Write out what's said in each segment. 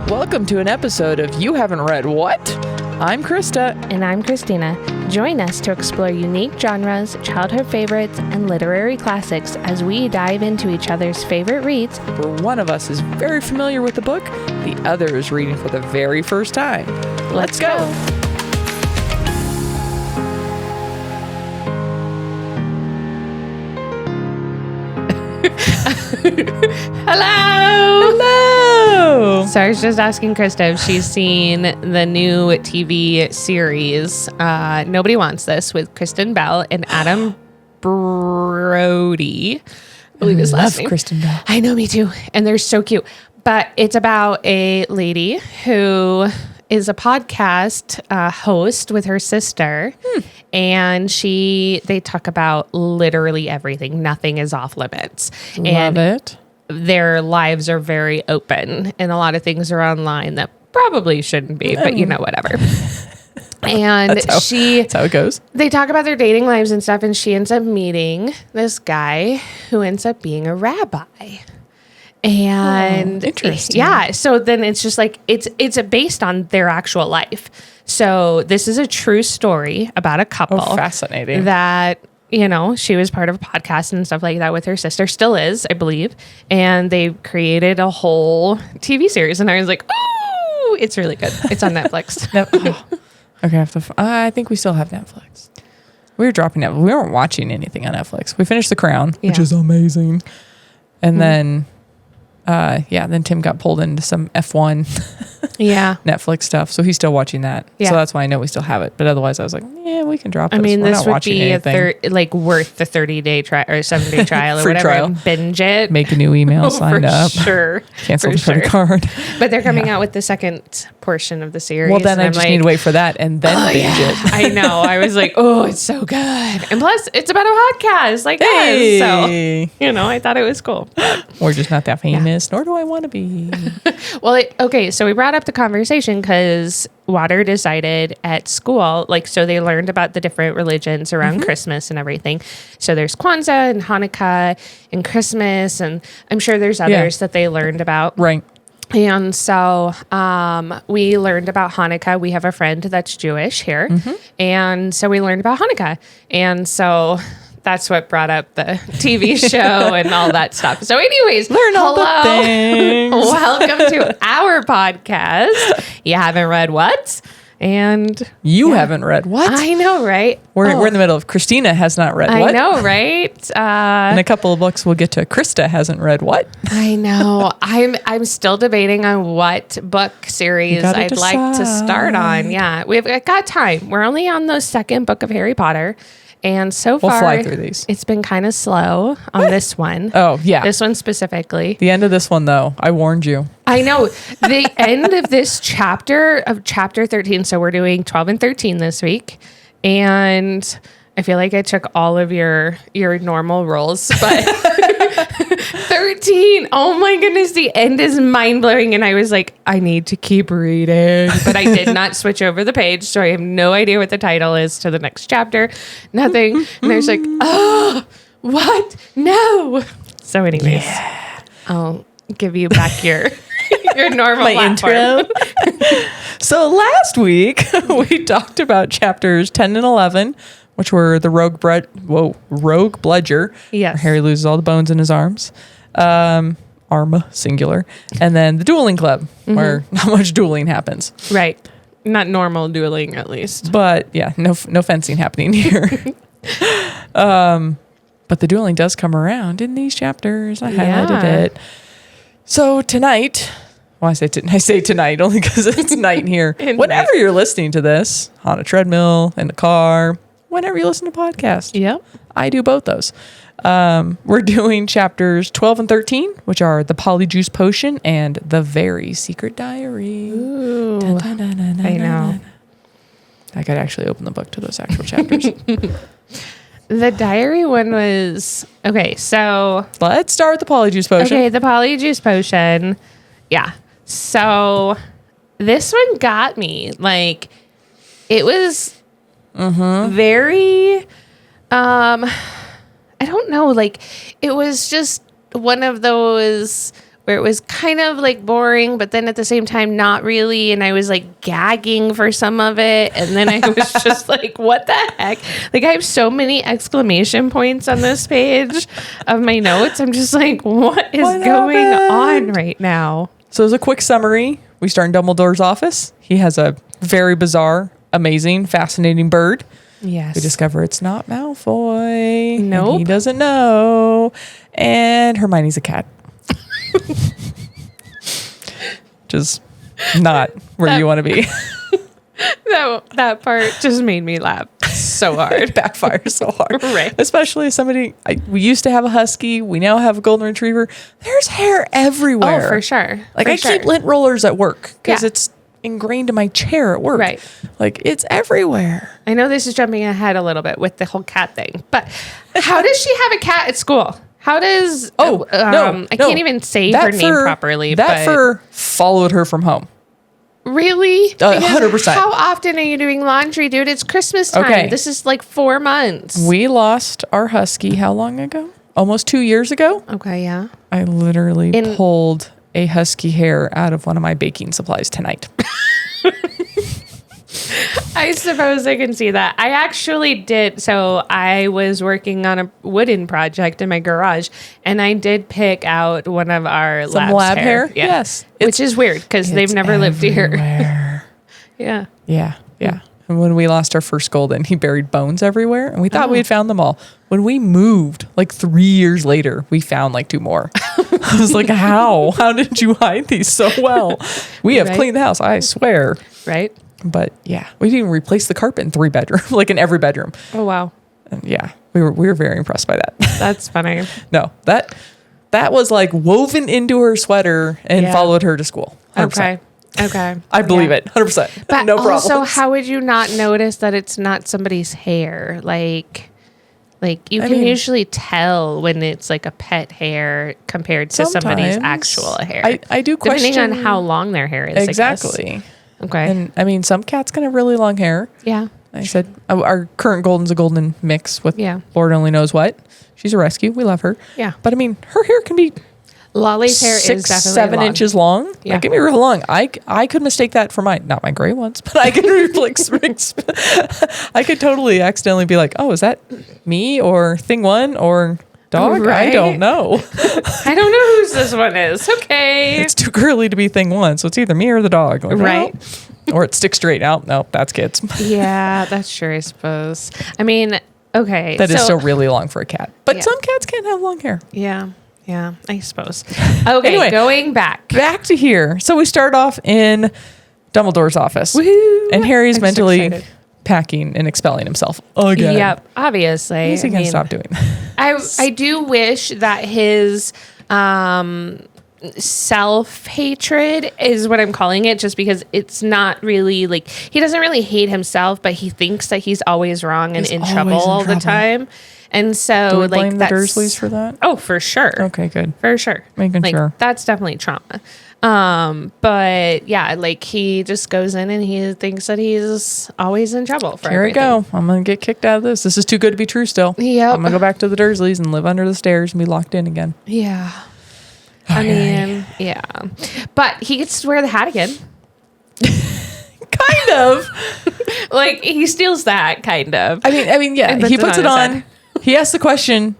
Welcome to an episode of You Haven't Read What? I'm Krista. And I'm Christina. Join us to explore unique genres, childhood favorites, and literary classics as we dive into each other's favorite reads. Where one of us is very familiar with the book, the other is reading for the very first time. Let's go! Hello! So I was just asking Krista if she's seen the new TV series, Nobody Wants This, with Kristen Bell and Adam Brody. I believe his last name. Kristen Bell. I know, me too. And they're so cute. But it's about a lady who is a podcast host with her sister. And they talk about literally everything. Nothing is off limits. Love it. Their lives are very open, and a lot of things are online that probably shouldn't be, but whatever. And that's how it goes. They talk about their dating lives and stuff, and she ends up meeting this guy who ends up being a rabbi. And interesting. Yeah. So then it's just like, it's based on their actual life. So this is a true story about a couple. Oh, fascinating. That, she was part of a podcast and stuff like that with her sister, still is, I believe. And they created a whole TV series. And I was like, oh, it's really good. It's on Netflix. Okay, I think we still have Netflix. We were dropping Netflix. We weren't watching anything on Netflix. We finished The Crown, which is amazing. And then Tim got pulled into some F1 Netflix stuff. So he's still watching that. Yeah. So that's why I know we still have it. But otherwise I was like, yeah, we can drop it. I mean, this would be worth the 30-day trial or 7-day trial or free whatever. Trial. And binge it. Make a new email, sign up. Sure. Cancel the credit card. But they're coming out with the second portion of the series. Well, then I just need to wait for that and then binge it. I know. I was like, oh, it's so good. And plus, it's about a podcast like this. So, I thought it was cool. But we're just not that famous, nor do I want to be. Well, so we brought up the conversation because Water decided at school, so they learned about the different religions around Christmas and everything. So there's Kwanzaa and Hanukkah and Christmas, and I'm sure there's others that they learned about. Right. And so we learned about Hanukkah. We have a friend that's Jewish here. And so we learned about Hanukkah. And so that's what brought up the TV show and all that stuff. So anyways, all the things. Welcome to our podcast. You haven't read what? And you haven't read what? I know, right? We're in the middle of Christina has not read what? I know, right? In a couple of books, we'll get to Krista hasn't read what? I know. I'm still debating on what book series I'd like to start on. Yeah, we've got time. We're only on the second book of Harry Potter. And so far, we'll fly through these. It's been kind of slow on this one. Oh, yeah. This one specifically. The end of this one, though, I warned you. I know. The end of this chapter, of chapter 13. So we're doing 12 and 13 this week. And I feel like I took all of your normal rolls, but 13. Oh my goodness. The end is mind blowing. And I was like, I need to keep reading, but I did not switch over the page. So I have no idea what the title is to the next chapter. Nothing. And I was like, oh, what? No. So anyways, I'll give you back your normal platform. Intro. So last week we talked about chapters 10 and 11, which were the rogue bludger. Yes. Where Harry loses all the bones in his arms. Arm, singular. And then the dueling club, where not much dueling happens. Right. Not normal dueling, at least. But yeah, no fencing happening here. But the dueling does come around in these chapters. I highlighted it. So tonight, I say tonight only because it's night here. Whenever you're listening to this, on a treadmill, in the car, whenever you listen to podcasts. Yep. I do both those. We're doing chapters 12 and 13, which are the Polyjuice Potion and the Very Secret Diary. Ooh, I know. I could actually open the book to those actual chapters. The diary one was... Okay, so... Let's start with the Polyjuice Potion. Okay, the Polyjuice Potion. Yeah. So this one got me. It was very... I don't know. It was just one of those where it was kind of like boring, but then at the same time, not really. And I was like gagging for some of it. And then I was just like, what the heck? Like I have so many exclamation points on this page of my notes. I'm just like, what is going on right now? So as a quick summary, we start in Dumbledore's office. He has a very bizarre, amazing, fascinating bird. Yes. We discover it's not Malfoy. Nope. And he doesn't know. And Hermione's a cat. Just not where you want to be. That part just made me laugh so hard. It backfires so hard. Right. Especially as somebody, we used to have a husky. We now have a golden retriever. There's hair everywhere. Oh, for sure. Like for I keep lint rollers at work because it's ingrained in my chair at work. Right. Like it's everywhere. I know this is jumping ahead a little bit with the whole cat thing, but how does she have a cat at school? How does... I can't even say her name properly. That fur followed her from home. Really? 100%. How often are you doing laundry, dude? It's Christmas time. Okay. This is like 4 months. We lost our husky how long ago? Almost 2 years ago. Okay, yeah. I literally pulled a husky hair out of one of my baking supplies tonight. I suppose I can see that. I actually did. So I was working on a wooden project in my garage, and I did pick out one of our Some lab hair. Yeah. Yes. Which is weird because they've never lived here. Yeah. Yeah. And when we lost our first golden, he buried bones everywhere, and we thought we had found them all. When we moved, like 3 years later, we found like 2 more. I was like, how? How did you hide these so well? We have cleaned the house, I swear. Right. But yeah, we didn't even replace the carpet in 3 bedrooms, like in every bedroom. Oh, wow. And yeah, we were very impressed by that. That's funny. No, that was like woven into her sweater and followed her to school. 100%. Okay. I believe it. 100%. But no problem. also, how would you not notice that it's not somebody's hair? Like you can usually tell when it's like a pet hair compared to somebody's actual hair. I do question. Depending on how long their hair is. Exactly. Okay. And I mean, some cats can have really long hair. Yeah. I said our current golden's a golden mix with Lord only knows what. She's a rescue. We love her. Yeah. But I mean, her hair can be Lolly's hair 6, is definitely 7 long. inches long. Yeah. Like, it can be real long. I could mistake that for not my gray ones, but I could I could totally accidentally be like, oh, is that me or thing one or dog? Right. I don't know. I don't know whose this one is. Okay. It's too girly to be thing one, so it's either me or the dog. Like, right. Or it sticks straight out. No, that's kids. Yeah, that's true, I suppose. I mean, okay. That is still really long for a cat. But Yeah. some cats can't have long hair. Yeah, I suppose. Okay, Anyway, going back to here. So we start off in Dumbledore's office. Woo-hoo. And Harry's I'm so mentally excited. packing and expelling himself again. Yep, obviously. He's going to stop doing that. I do wish that his self-hatred is what I'm calling it, just because it's not really like, he doesn't really hate himself, but he thinks that he's always wrong and in trouble all the time. And so, Do we like, blame the Dursleys for that? Oh, for sure. Okay, good. For sure. Making sure. That's definitely trauma. But yeah, like, he just goes in and he thinks that he's always in trouble for Here we everything. go. I'm going to get kicked out of this. This is too good to be true still. Yep. I'm going to go back to the Dursleys and live under the stairs and be locked in again. Yeah. I mean, yeah. But he gets to wear the hat again. Kind of. Like, he steals that, kind of. I mean, yeah. He puts it on. He asks the question.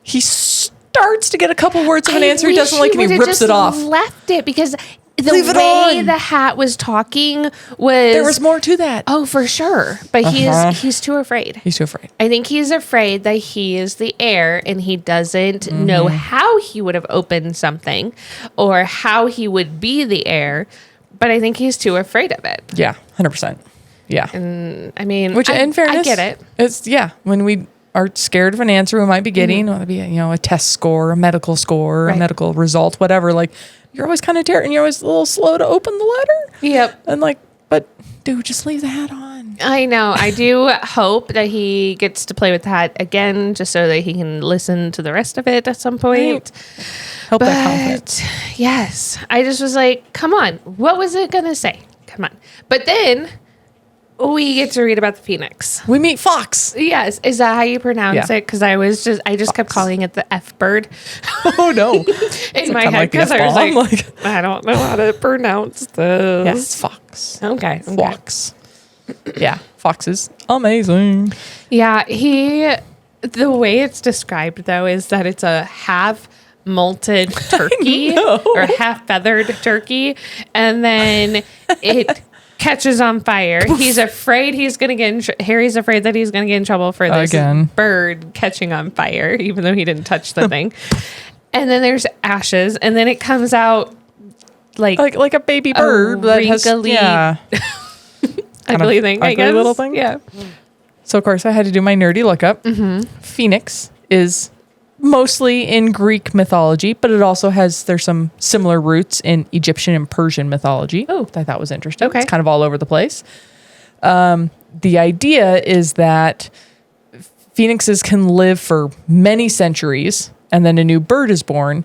He starts to get a couple words of an answer he doesn't like, and he rips it off. Left it because the way the hat was talking was there was more to that. Oh, for sure. But he's too afraid. He's too afraid. I think he's afraid that he is the heir and he doesn't know how he would have opened something or how he would be the heir. But I think he's too afraid of it. Yeah, 100%. Yeah. And I mean, which in fairness, I get it. It's when we are scared of an answer we might be getting, whether it be a test score, a medical score, a medical result, whatever. Like, you're always kind of and you're always a little slow to open the letter. Yep. And like, but dude, just leave the hat on. I know. I do hope that he gets to play with the hat again, just so that he can listen to the rest of it at some point. Right. Help that confidence. Yes, I just was like, come on, what was it gonna say? Come on. But then we get to read about the Phoenix. We meet Fox. Yes. Is that how you pronounce it? Because I just kept calling it the F bird. Oh, no. In my head, because I was like, I don't know how to pronounce this. Yes, Fox. Okay. Fox. Yeah, Fox is amazing. Yeah, the way it's described, though, is that it's a half molted turkey or half feathered turkey, and then it catches on fire. He's afraid he's going to get Harry's afraid that he's going to get in trouble for this bird catching on fire, even though he didn't touch the thing. And then there's ashes, and then it comes out like a baby bird that has ugly thing, I guess. Little thing. Yeah. So of course I had to do my nerdy lookup. Phoenix is mostly in Greek mythology, but it also there's some similar roots in Egyptian and Persian mythology. Oh, I thought was interesting. Okay. It's kind of all over the place. The idea is that phoenixes can live for many centuries and then a new bird is born.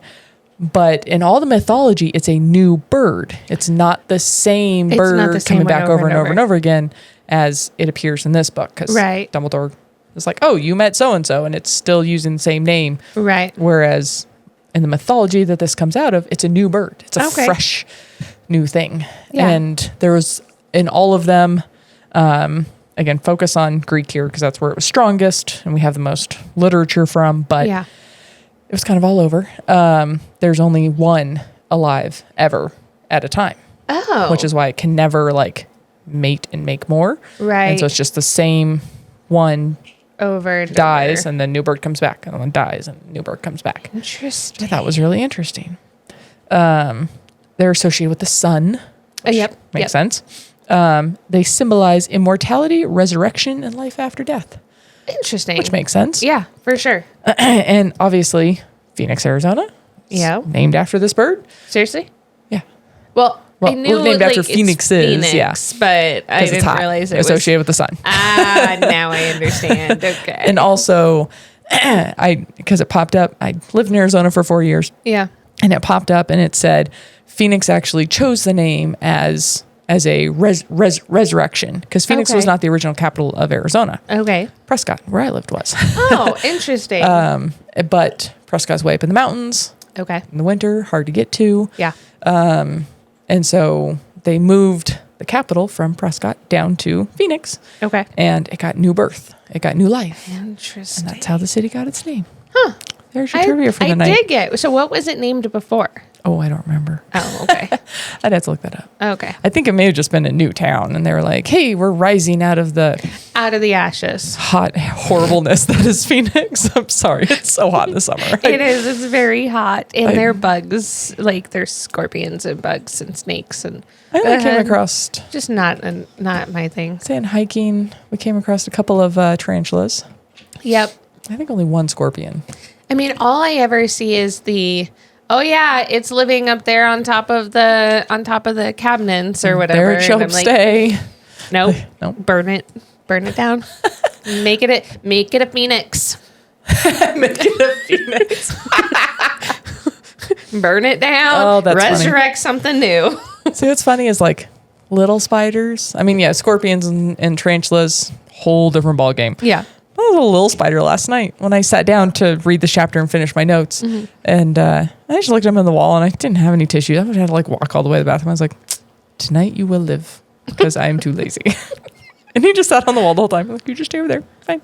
But in all the mythology, it's a new bird. It's not the same bird coming back over and over again as it appears in this book. Because Dumbledore is like, oh, you met so-and-so, and it's still using the same name. Right. Whereas in the mythology that this comes out of, it's a new bird. It's a fresh new thing. Yeah. And there was, in all of them, again, focus on Greek here because that's where it was strongest, and we have the most literature from. But it was kind of all over. There's only one alive ever at a time. Oh. Which is why it can never mate and make more. Right. And so it's just the same one over and dies and then new bird comes back and then dies and new bird comes back. Interesting. That was really interesting. They're associated with the sun. Makes sense. They symbolize immortality, resurrection, and life after death. Interesting. Which makes sense. Yeah, for sure. And obviously, Phoenix, Arizona. Yeah. Named after this bird. Seriously? Yeah. Well, I knew named after Phoenixes. But I didn't realize it was associated with the sun. Now I understand. Okay. And also, because it popped up, I lived in Arizona for 4 years. Yeah. And it popped up and it said Phoenix actually chose the name as a resurrection because Phoenix was not the original capital of Arizona. Okay. Prescott, where I lived, was. Oh, interesting. But Prescott's way up in the mountains. Okay. In the winter, hard to get to. Yeah. And so they moved the capital from Prescott down to Phoenix. Okay. And it got new birth. It got new life. Interesting. And that's how the city got its name. Huh. There's your trivia for the night. I dig it. So what was it named before? Oh, I don't remember. Oh, okay. I'd have to look that up. Okay. I think it may have just been a new town, and they were like, "Hey, we're rising out of the ashes, hot horribleness that is Phoenix." I'm sorry, it's so hot in the summer. It is. It's very hot, and there are bugs, there's scorpions and bugs and snakes, and I came across just not my thing. Saying hiking, we came across a couple of tarantulas. Yep. I think only one scorpion. I mean, all I ever see is it's living up there on top of the cabinets or whatever. There it shall stay. Nope. Burn it down. Make it a phoenix. Make it a phoenix. Burn it down. Oh, that's resurrect something new. See, what's funny is little spiders. I mean, scorpions and tarantulas, whole different ball game. Yeah. I was a little spider last night when I sat down to read the chapter and finish my notes. Mm-hmm. And I just looked at him on the wall and I didn't have any tissue. I would have to walk all the way to the bathroom. I was like, tonight you will live because I am too lazy. And he just sat on the wall the whole time. I'm like, you just stay over there. Fine.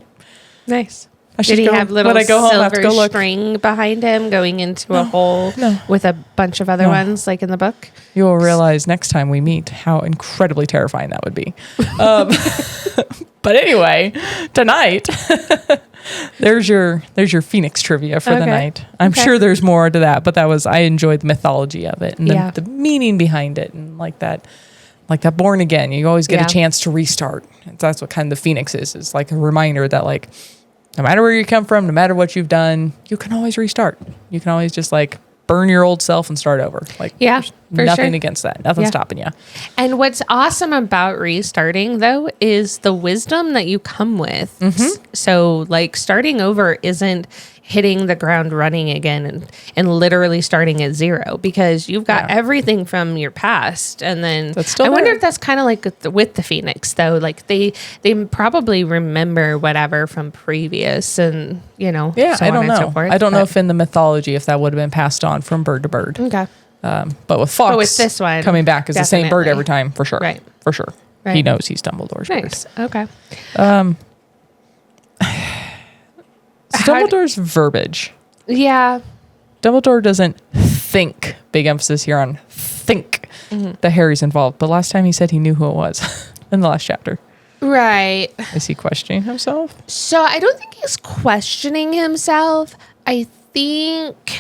Nice. Did he have little silver string behind him going into a hole with a bunch of other ones like in the book? You will realize next time we meet how incredibly terrifying that would be. But anyway, tonight, there's your Phoenix trivia for the night. I'm sure there's more to that, but I enjoyed the mythology of it and the meaning behind it and like that born again. You always get a chance to restart. That's what kind of the Phoenix is. It's like a reminder that no matter where you come from, no matter what you've done, you can always restart. You can always just burn your old self and start over. Nothing against that. Nothing Yeah. stopping you. And what's awesome about restarting, though, is the wisdom that you come with. So, like, starting over isn't hitting the ground running again and literally starting at zero, because you've got everything from your past. And then I wonder if that's kind of like with the Phoenix, though. Like, they probably remember whatever from previous and, you know, Yeah, so I on don't and know. so forth. I don't know if in the mythology, if that would have been passed on from bird to bird. Okay. But with Fox, with this one, coming back is the same bird definitely. every time, for sure. Right. For sure. Right. He knows he's Dumbledore's Nice. Okay. bird. Dumbledore's verbiage. Yeah. Dumbledore doesn't think, big emphasis here on think, that Harry's involved. But last time he said he knew who it was in the last chapter. Right. Is he questioning himself? So I don't think he's questioning himself. I think,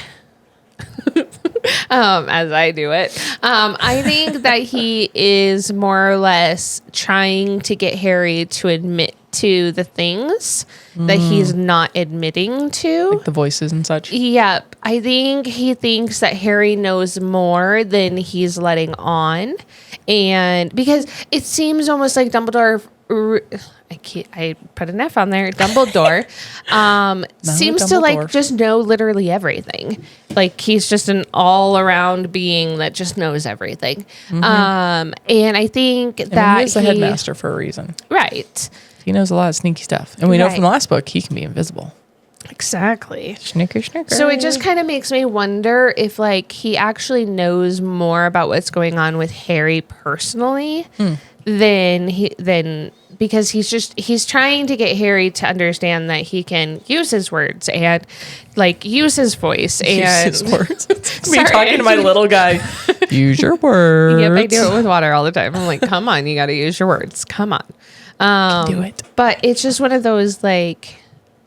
as I do it, I think that he is more or less trying to get Harry to admit to the things that he's not admitting to. Like the voices and such? Yep. I think he thinks that Harry knows more than he's letting on. And because it seems almost like Dumbledore, I put an F on there, Dumbledore, seems to like just know literally everything. Like he's just an all around being that just knows everything. And I think that he is the headmaster for a reason. Right. He knows a lot of sneaky stuff. And we know from the last book, he can be invisible. Exactly. Snicker. So it just kind of makes me wonder if like he actually knows more about what's going on with Harry personally than because he's trying to get Harry to understand that he can use his words and like use his voice and use his words. Me talking to my little guy. Use your words. Yep, I do it with water all the time. I'm like, come on, you got to use your words. Come on. Do it. But it's just one of those, like,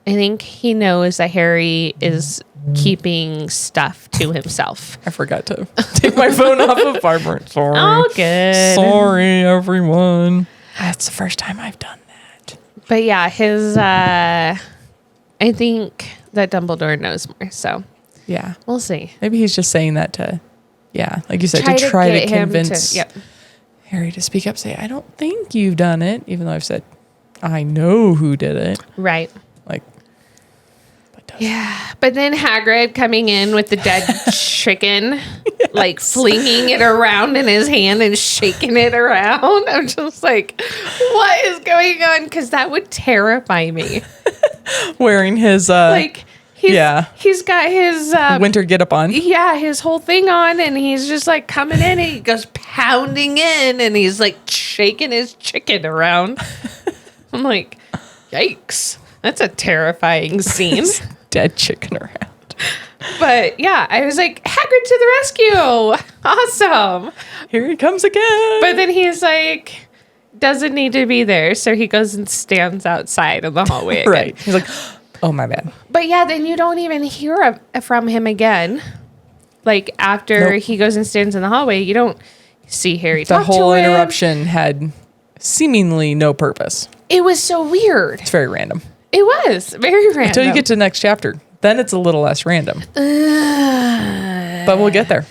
I think he knows that Harry is keeping stuff to himself. I forgot to take my phone off of vibrant. Sorry. Oh, good. Sorry, everyone. That's the first time I've done that. But yeah, I think that Dumbledore knows more. So yeah, we'll see. Maybe he's just saying that to, like you said, to try to convince Harry to speak up, say, I don't think you've done it, even though I've said, I know who did it. Right. Like, yeah. But then Hagrid coming in with the dead chicken, like flinging it around in his hand and shaking it around. I'm just like, what is going on? Because that would terrify me. Wearing his, he's got his winter getup on. Yeah, his whole thing on, and he's just like coming in, and he goes pounding in, and he's like shaking his chicken around. I'm like, yikes! That's a terrifying scene. Dead chicken around. But yeah, I was like, Hagrid to the rescue! Awesome! Here he comes again. But then he's like, doesn't need to be there, so he goes and stands outside in the hallway again. Right. He's like, oh, my bad. But yeah, then you don't even hear from him again. Like after he goes and stands in the hallway, you don't see Harry talk to him. The whole interruption had seemingly no purpose. It was so weird. It's very random. It was very random. Until you get to the next chapter. Then it's a little less random. But we'll get there.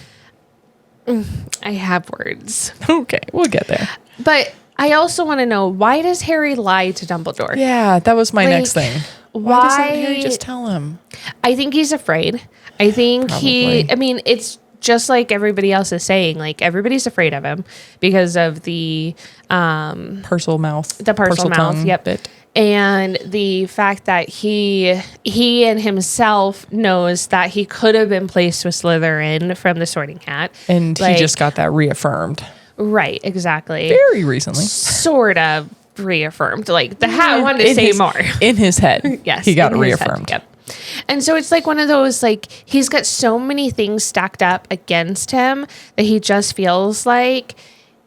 I have words. Okay, we'll get there. But I also want to know, why does Harry lie to Dumbledore? Yeah, that was my next thing. Why doesn't Harry just tell him? I think he's afraid. I think it's just like everybody else is saying, like everybody's afraid of him because of the parcel mouth. The parcel mouth, yep. Bit. And the fact that he and himself knows that he could have been placed with Slytherin from the Sorting Hat. And he just got that reaffirmed. Right, exactly. Very recently. Sort of reaffirmed. Like the hat wanted to say more. In his head. Yes. He got it reaffirmed. Yep. And so it's like one of those, like, he's got so many things stacked up against him that he just feels like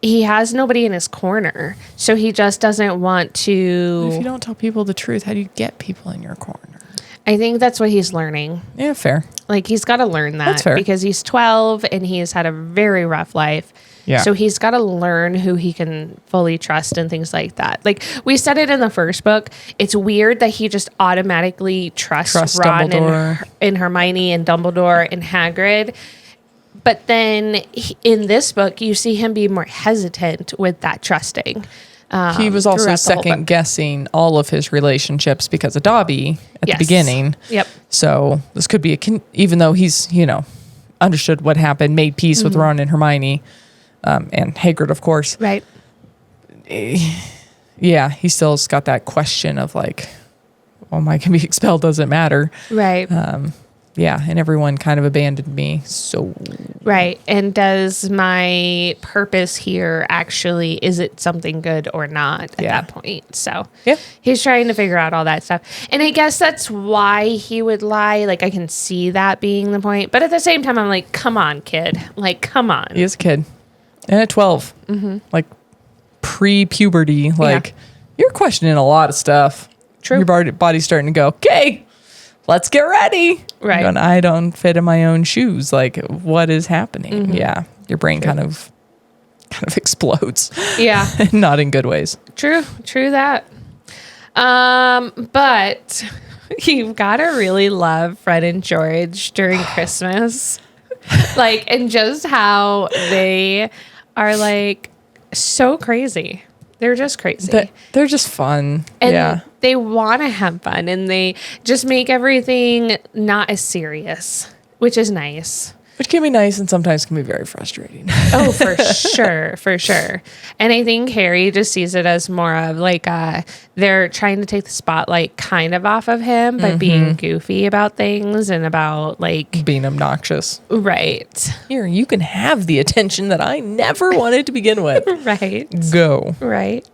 he has nobody in his corner. So he just doesn't want to. If you don't tell people the truth, how do you get people in your corner? I think that's what he's learning. Yeah, fair. Like, he's got to learn that. That's fair. Because he's 12 and he's had a very rough life. Yeah. So he's got to learn who he can fully trust and things like that. Like we said it in the first book, it's weird that he just automatically trusts Ron and Hermione and Dumbledore and Hagrid. But then in this book, you see him be more hesitant with that trusting. He was also second guessing all of his relationships because of Dobby at the beginning. Yep. So this could be even though he's, understood what happened, made peace with Ron and Hermione, and Hagrid, of course. Right. Yeah, he still's got that question of like, well, am I can be expelled? Doesn't matter. Right. Yeah, and everyone kind of abandoned me. So right. And does my purpose here actually, is it something good or not at that point? So he's trying to figure out all that stuff. And I guess that's why he would lie. Like, I can see that being the point. But at the same time, I'm like, come on, kid. Like, come on. He is a kid. And at 12, like pre-puberty, like you're questioning a lot of stuff. True. Your body's starting to go, okay, let's get ready. Right. And I don't fit in my own shoes. Like, what is happening? Yeah. Your brain kind of explodes. Yeah. Not in good ways. True that. But you've got to really love Fred and George during Christmas. Like, and just how they are like so crazy. They're just crazy. They're just fun. And they want to have fun, and they just make everything not as serious, which is nice. Which can be nice and sometimes can be very frustrating. Oh, for sure. For sure. And I think Harry just sees it as more of like they're trying to take the spotlight kind of off of him by being goofy about things and about like being obnoxious. Right. Here, you can have the attention that I never wanted to begin with. Right. Go. Right.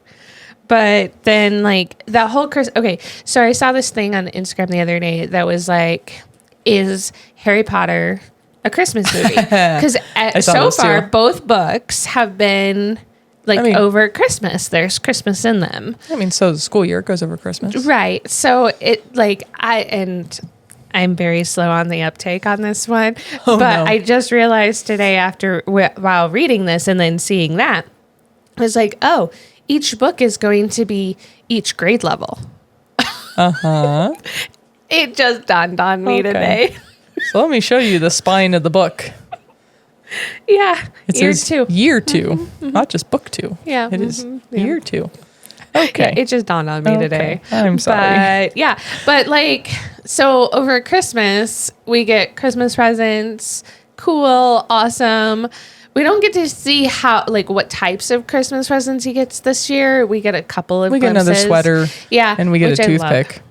But then like that whole okay, so I saw this thing on Instagram the other day that was like, is Harry Potter a Christmas movie? Because so far, both books have been like over Christmas. There's Christmas in them. I mean, so the school year goes over Christmas. Right. So it like I'm very slow on the uptake on this one. I just realized today while reading this and then seeing that, I was like, oh, each book is going to be each grade level. Uh-huh. It just dawned on me today. So let me show you the spine of the book. Yeah. It says year 2, not just book 2. Yeah. It is year 2. Okay. Yeah, it just dawned on me today. I'm sorry. But like, so over Christmas, we get Christmas presents. Cool. Awesome. We don't get to see what types of Christmas presents he gets this year. We get a couple of glimpses. Get another sweater. Yeah. And we get a toothpick.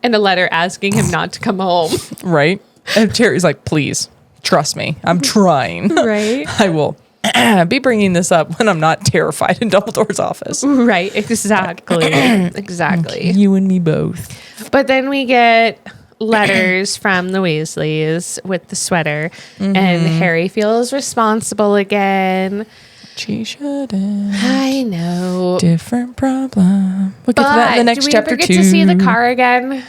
And a letter asking him not to come home. Right. And Terry's like, please, trust me. I'm trying. Right. I will be bringing this up when I'm not terrified in Dumbledore's office. Right. Exactly. Exactly. You and me both. But then we get letters from the Weasleys with the sweater. And Harry feels responsible again. She shouldn't. I know. Different problem. We'll get to that in the next chapter 2. Do we ever get to see the car again?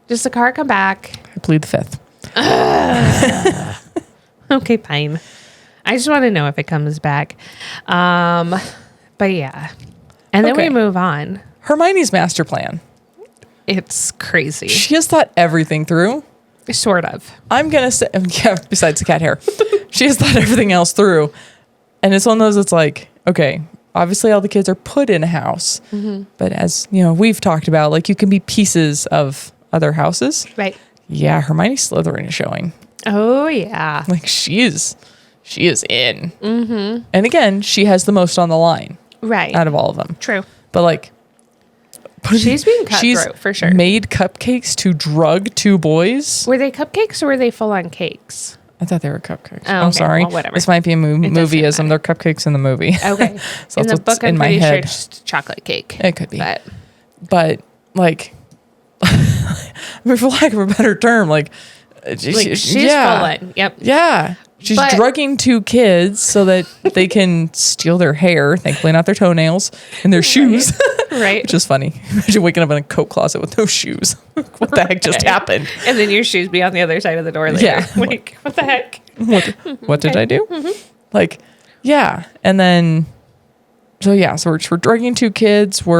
Does the car come back? I plead the 5th. Okay, fine. I just want to know if it comes back. But yeah. And then we move on. Hermione's master plan. It's crazy. She has thought everything through. Sort of. I'm going to say, besides the cat hair, she has thought everything else through. And it's one of those, it's like, okay, obviously all the kids are put in a house. But as, we've talked about, like, you can be pieces of other houses. Right. Yeah, Hermione Slytherin is showing. Oh, yeah. Like, she is in. And again, she has the most on the line. Right. Out of all of them. True. But, like, she's being cutthroat, for sure. Made cupcakes to drug 2 boys. Were they cupcakes or were they full-on cakes? I thought they were cupcakes. Oh, I'm sorry. Well, whatever. This might be a movieism. They're cupcakes in the movie. Okay. So in the book, I'm pretty sure it's just chocolate cake. It could be. But like, I mean, for lack of a better term, like she's full on. Yep. Yeah. She's drugging 2 kids so that they can steal their hair, thankfully not their toenails, and their shoes. Right. Which is funny. Imagine waking up in a coat closet with no shoes. What the heck just happened? And then your shoes be on the other side of the door later. Yeah. Like, what the heck? What did I do? Like, yeah. And then, so we're drugging 2 kids. We've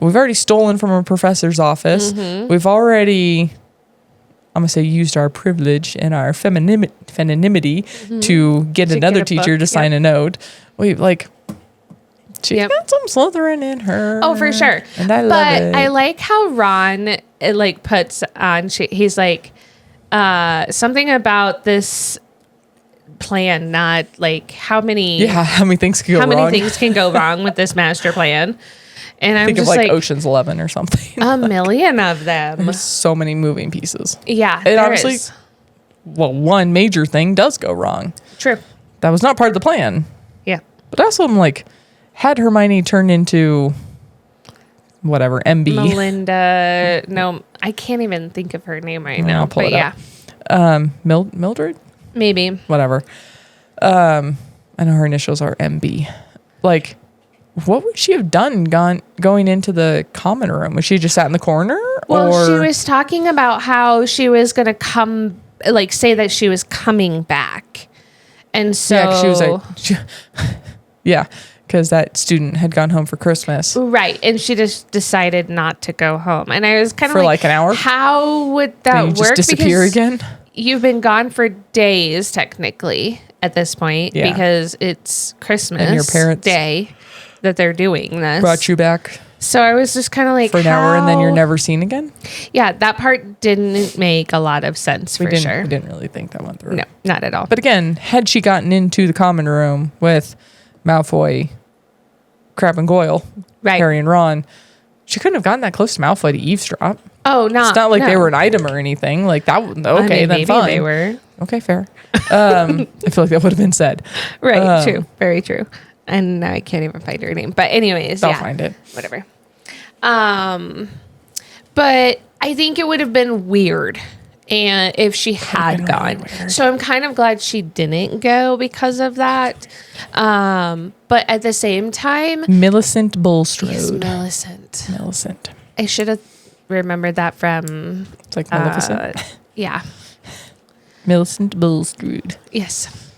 already stolen from a professor's office. We've already I'm gonna say used our privilege and our femininity to get another teacher to sign a note. Wait, like she's got some Slytherin in her. Oh, for sure. And I love it. I like how Ron like puts on. He's like something about this plan, not like how many things can go wrong. How many things can go wrong with this master plan? And I'm Think just of like Ocean's 11 or something. A million of them. There's so many moving pieces. Yeah, and obviously, well, one major thing does go wrong. True. That was not part of the plan. Yeah. But also, I'm like, had Hermione turned into whatever, MB. Melinda. No, I can't even think of her name right now. I'll pull but it up. Mildred? Maybe. Whatever. I know her initials are MB. Like, what would she have done going into the common room? Was she just sat in the corner? Well, she was talking about how she was going to come, like, say that she was coming back. And so... Yeah, she was like... because that student had gone home for Christmas. Right, and she just decided not to go home. And I was kind of for like an hour? How would that work? Just disappear again? You've been gone for days, technically, at this point, because it's Christmas and your parents Day that they're doing this. Brought you back. So I was just kind of like, for an hour and then you're never seen again? Yeah, that part didn't make a lot of sense for sure. We didn't really think that went through. No, not at all. But again, had she gotten into the common room with Malfoy, Crabbe and Goyle, Harry and Ron, she couldn't have gotten that close to Malfoy to eavesdrop. Oh, no. It's not like they were an item or anything. Like that. Okay, I mean, then fine. They were. Okay, fair. I feel like that would have been said. Right. True. Very true. And now I can't even find her name. But anyways, I'll find it. Whatever. But I think it would have been weird and if she had gone. Really so I'm kind of glad she didn't go because of that. But at the same time, Millicent Bulstrode. Yes, Millicent. Millicent. I should have remembered that from... It's like Maleficent. Yeah. Millicent Bulstrode. Yes.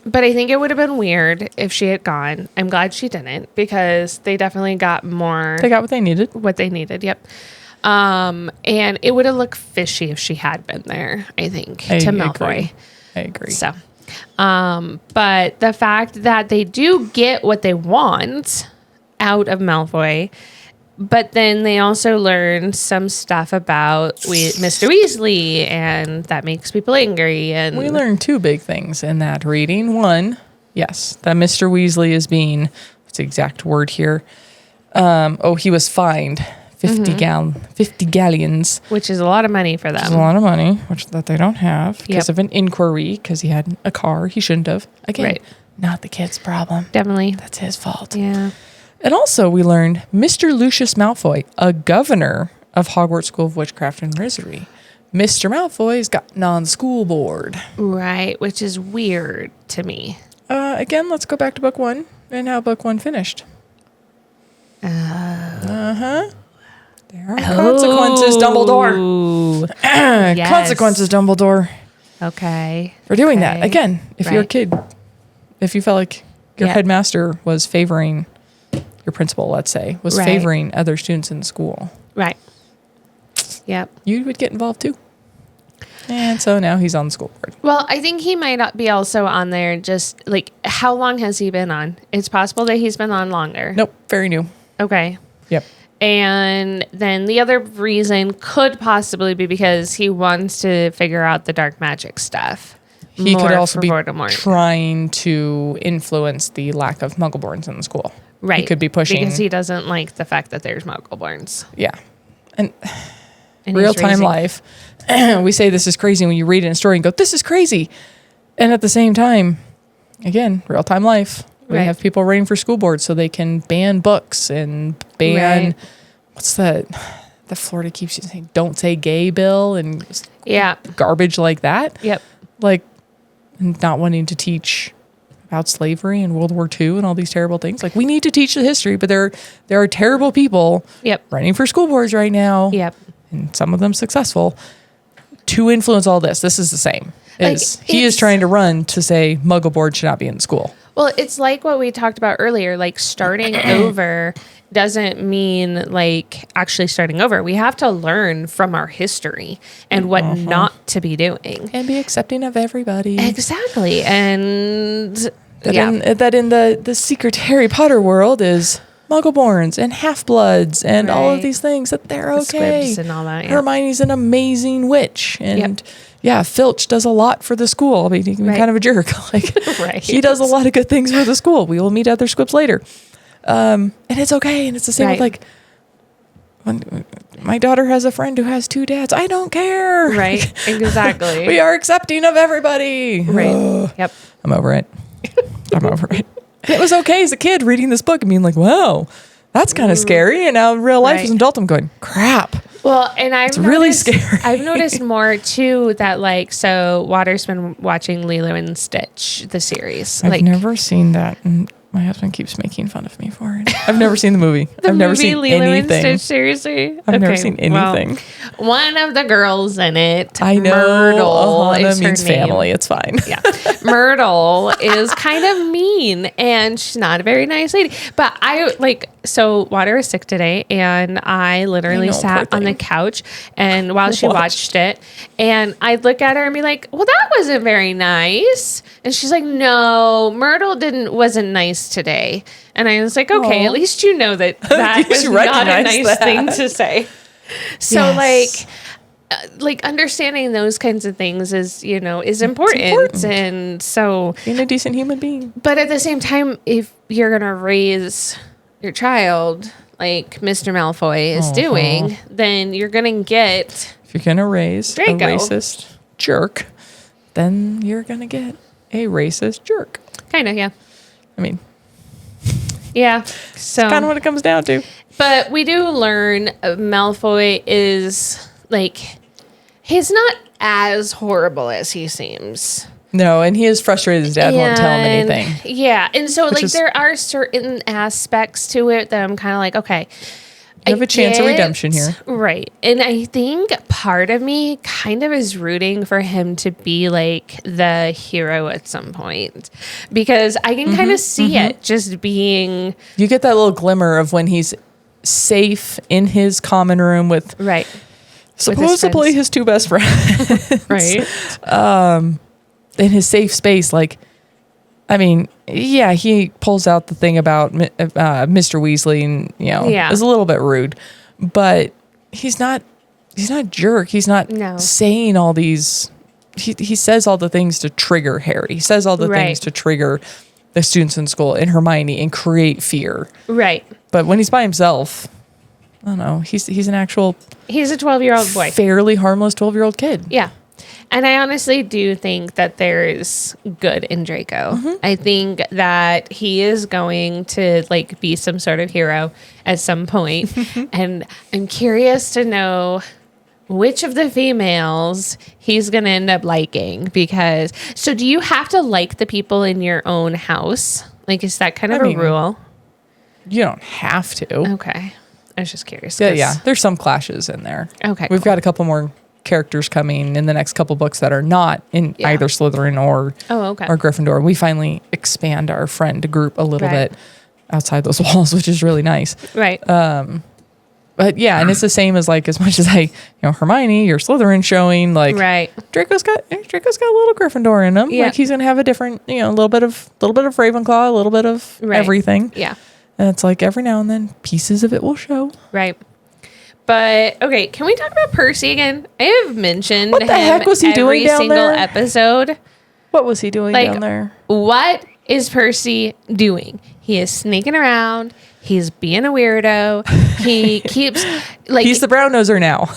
But I think it would have been weird if she had gone. I'm glad she didn't because they definitely got more. They got what they needed. What they needed. Yep. And it would have looked fishy if she had been there, I think, to Malfoy. I agree. So, but the fact that they do get what they want out of Malfoy, but then they also learn some stuff about Mr. Weasley, and that makes people angry. And we learned two big things in that reading. One, yes, that Mr. Weasley is being, what's the exact word here? He was fined 50 galleons. Which is a lot of money for them. Which is a lot of money, that they don't have because of an inquiry, because he had a car he shouldn't have. Again, not the kid's problem. Definitely. That's his fault. Yeah. And also we learned Mr. Lucius Malfoy, a governor of Hogwarts School of Witchcraft and Wizardry. Mr. Malfoy's gotten on school board. Right, which is weird to me. Again, let's go back to book one and how book one finished. There are consequences, Dumbledore. Yes. Consequences, Dumbledore. Okay. For doing that. Again, if you're a kid, if you felt like your headmaster was favoring your principal, let's say, was favoring other students in the school. Right. Yep. You would get involved too. And so now he's on the school board. Well, I think he might not be also on there just like, how long has he been on? It's possible that he's been on longer. Nope. Very new. Okay. Yep. And then the other reason could possibly be because he wants to figure out the dark magic stuff. He could also be Voldemort. trying to influence the lack of Muggleborns in the school. Right. He could be pushing. Because he doesn't like the fact that there's Muggleborns. Yeah. And real-time life, we say this is crazy when you read it in a story and go, this is crazy. And at the same time, again, real-time life. We have people writing for school boards so they can ban books and ban, what's that Florida keeps saying, don't say gay bill and garbage like that. Yep. Like not wanting to teach about slavery and World War II and all these terrible things. Like we need to teach the history, but there are terrible people running for school boards right now. Yep. And some of them successful to influence all this. This is the same. He is trying to run to say Muggle board should not be in school. Well, it's like what we talked about earlier, like starting over doesn't mean like actually starting over. We have to learn from our history and what not to be doing. And be accepting of everybody. Exactly. And that in the secret Harry Potter world is Muggleborns and Half-Bloods and all of these things, that they're okay. Squibs and all that, Hermione's an amazing witch. And Filch does a lot for the school. I mean, he can be kind of a jerk. Like, he does a lot of good things for the school. We will meet other squibs later. And it's okay. And it's the same with like, when my daughter has a friend who has 2 dads. I don't care. Right. Exactly. We are accepting of everybody. Right. Yep. I'm over it. I'm over it. It was okay as a kid reading this book and being like, wow, that's kind of scary. And now in real life as an adult, I'm going, crap. Well, and it's really scary. I've noticed more too that like, so Water's been watching Lilo and Stitch, the series. I've never seen that. And my husband keeps making fun of me for it. I've never seen the movie. I've never seen Lilo anything. And Stitch, seriously? I've never seen anything. Well, one of the girls in it, I know. Myrtle is her means name. family. It's fine. Yeah. Myrtle is kind of mean and she's not a very nice lady. But so Water was sick today and I literally sat on the couch and while she watched it and I'd look at her and be like, well, that wasn't very nice. And she's like, no, Myrtle wasn't nice today. And I was like, okay, at least you know that was not a nice thing to say. So like understanding those kinds of things is important. And so being a decent human being. But at the same time, if you're going to raise your child like Mr. Malfoy is doing, then you're going to get... If you're going to raise Draco. A racist jerk, then you're going to get a racist jerk. Kind of, yeah. I mean... Yeah. So kind of what it comes down to. But we do learn Malfoy is like... He's not as horrible as he seems. No, and he is frustrated his dad won't tell him anything. Yeah, and so there are certain aspects to it that I'm kind of like, okay. You have a chance of redemption here. Right. And I think part of me kind of is rooting for him to be like the hero at some point. Because I can kind of see it just being... You get that little glimmer of when he's safe in his common room with... Right. Supposedly his 2 best friends. Right. In his safe space, like, I mean, yeah, he pulls out the thing about Mr. Weasley and, is a little bit rude, but he's not a jerk. He's not saying all these, he says all the things to trigger Harry. He says all the things to trigger the students in school and Hermione and create fear. Right. But when he's by himself, I don't know, he's an actual... He's a 12-year-old boy. Fairly harmless 12-year-old kid. Yeah. And I honestly do think that there's good in Draco. I think that he is going to like be some sort of hero at some point. And I'm curious to know which of the females he's going to end up liking so do you have to like the people in your own house? Like, is that kind of a rule? You don't have to. Okay. I was just curious. Yeah. There's some clashes in there. Okay. We've got a couple more characters coming in the next couple books that are not in either Slytherin or Gryffindor. We finally expand our friend group a little bit outside those walls, which is really nice. Right. But yeah, and it's the same as like, as much as Hermione, your Slytherin showing, like Draco's got a little Gryffindor in him. Yeah. Like he's gonna have a different, a little bit of Ravenclaw, a little bit of everything. Yeah. And it's like every now and then pieces of it will show. Right. But okay, can we talk about Percy again? I have mentioned what the heck was he doing down there? Every single episode. What was he doing down there? What is Percy doing? He is sneaking around. He's being a weirdo. He keeps like he's the brown noser now.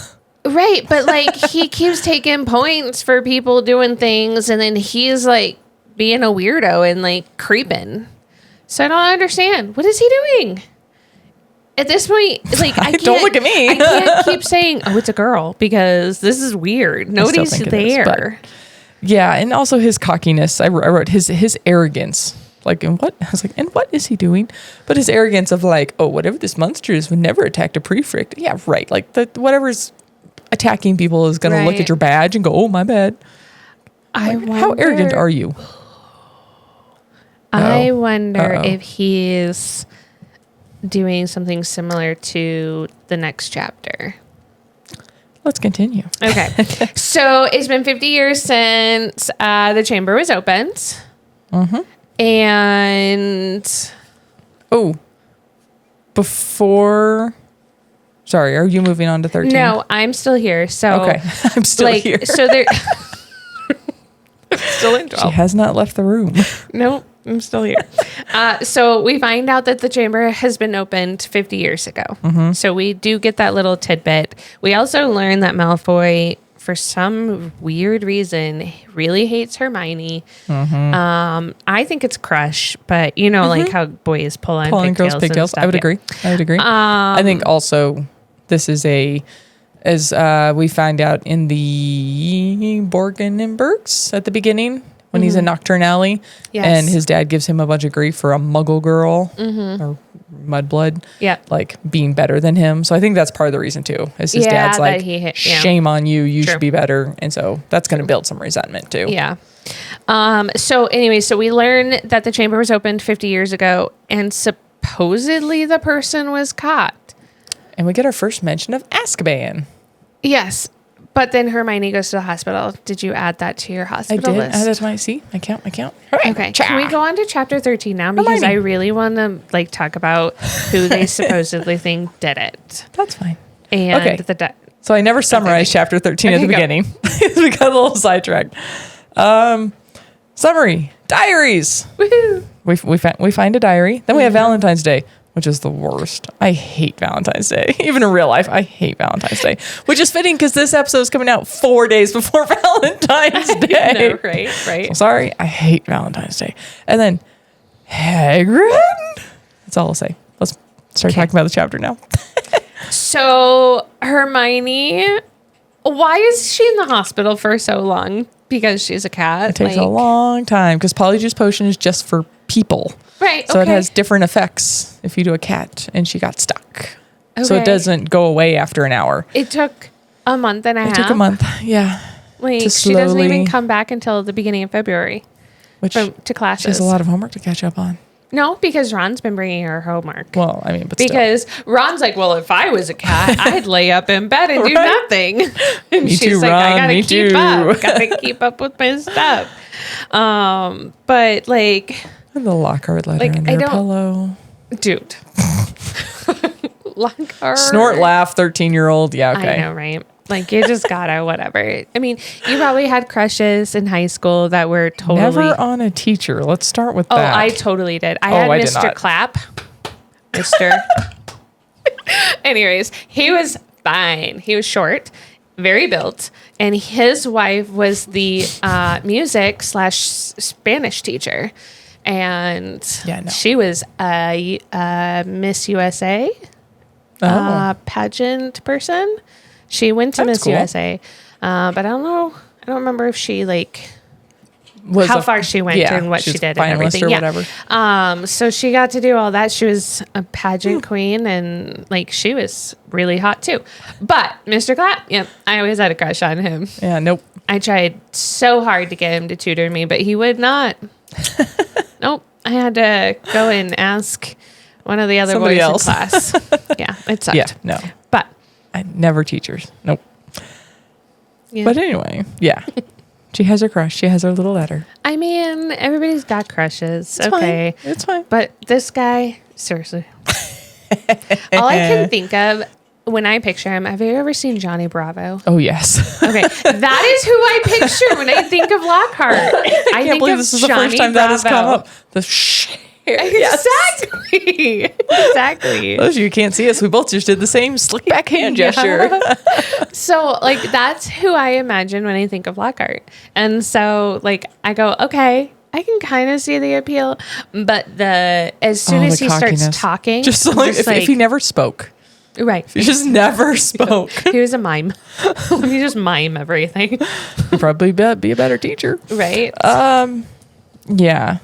Right, but like he keeps taking points for people doing things, and then he's like being a weirdo and like creeping. So I don't understand. What is he doing? At this point, like I can't, don't look at me. I can't keep saying, "Oh, it's a girl," because this is weird. Nobody's there. Yeah, and also his cockiness. I wrote his arrogance. Like, and what? I was like, and what is he doing? But his arrogance of like, oh, whatever this monster is would never attack a prefect. Yeah, right. Like whatever's attacking people is going to look at your badge and go, oh, my bad. How arrogant are you? I wonder Uh-oh. if he's doing something similar to the next chapter. Let's continue. Okay. So it's been 50 years since the chamber was opened. And... Oh, before... Sorry, are you moving on to 13? No, I'm still here. So okay, I'm still here. So there... still in 12. She has not left the room. Nope, I'm still here. So we find out that the chamber has been opened 50 years ago. So we do get that little tidbit. We also learn that Malfoy, for some weird reason, really hates Hermione. I think it's crush, but you know, like how boys pull on Pulling pigtails. girls' pigtails. I would agree. I think also this is as we find out in the Borgenenbergs at the beginning when he's in Nocturne Alley, and his dad gives him a bunch of grief for a Muggle girl or mudblood, like being better than him. So I think that's part of the reason too. Is his dad's like, shame on you, you should be better, and so that's going to build some resentment too. Yeah. So anyway, so we learn that the chamber was opened 50 years ago, and supposedly the person was caught. And we get our first mention of Azkaban. Yes. But then Hermione goes to the hospital. Did you add that to your hospital list? I did. That's my see. I count. Okay. Can we go on to chapter 13 now? Because I really want to like talk about who they supposedly think did it. That's fine. And so I never summarized chapter 13 at the beginning. We got a little sidetracked. Summary. Diaries. Woohoo. We find a diary. Then we have Valentine's Day, which is the worst. I hate Valentine's Day. Even in real life, I hate Valentine's Day. Which is fitting because this episode is coming out 4 days before Valentine's Day. No, right. So sorry, I hate Valentine's Day. And then Hagrid. That's all I'll say. Let's start talking about the chapter now. So Hermione, why is she in the hospital for so long? Because she's a cat. It takes a long time because Polyjuice Potion is just for people. Right. So it has different effects if you do a cat and she got stuck. Okay. So it doesn't go away after an hour. It took a month and a half. It took a month, yeah. Like she doesn't even come back until the beginning of February to classes. She has a lot of homework to catch up on. No, because Ron's been bringing her homework. Well, I mean, but because still. Ron's like, well, if I was a cat, I'd lay up in bed and do nothing. And me she's too, like, Ron, I gotta me keep too. up. Gotta keep up with my stuff. But like, and the Lockhart letter in her pillow. Dude. Lockhart. Snort, laugh, 13-year-old. Yeah, okay. I know, right? Like, you just gotta, whatever. I mean, you probably had crushes in high school that were totally... Never on a teacher. Let's start with that. Oh, I totally did. I had Mr. Clapp. Mr. Anyways, he was fine. He was short, very built, and his wife was the music/Spanish teacher. And she was a Miss USA pageant person. She went to Miss USA, but I don't know. I don't remember if she how far she went and what she did and everything. Or whatever. So she got to do all that. She was a pageant queen and she was really hot too. But Mr. Clapp, I always had a crush on him. Yeah, nope. I tried so hard to get him to tutor me, but he would not. Nope. I had to go and ask one of the other boys in class. Yeah, it sucked. Yeah, no. But I never teachers. Nope. Yeah. But anyway, she has her crush. She has her little letter. I mean, everybody's got crushes. It's okay. Fine. It's fine. But this guy, seriously. All I can think of when I picture him, have you ever seen Johnny Bravo? Oh, yes. Okay. That is who I picture when I think of Lockhart. I can't believe this is the first time that has come up. Exactly. Exactly. Those of you who can't see us, we both just did the same slick back hand gesture. So, that's who I imagine when I think of Lockhart. And so, I go, okay, I can kind of see the appeal. But as soon as he starts talking. Just if he never spoke. Right. He just never spoke. He was a mime. He just mime everything. He'd probably be a better teacher. Right. Yeah.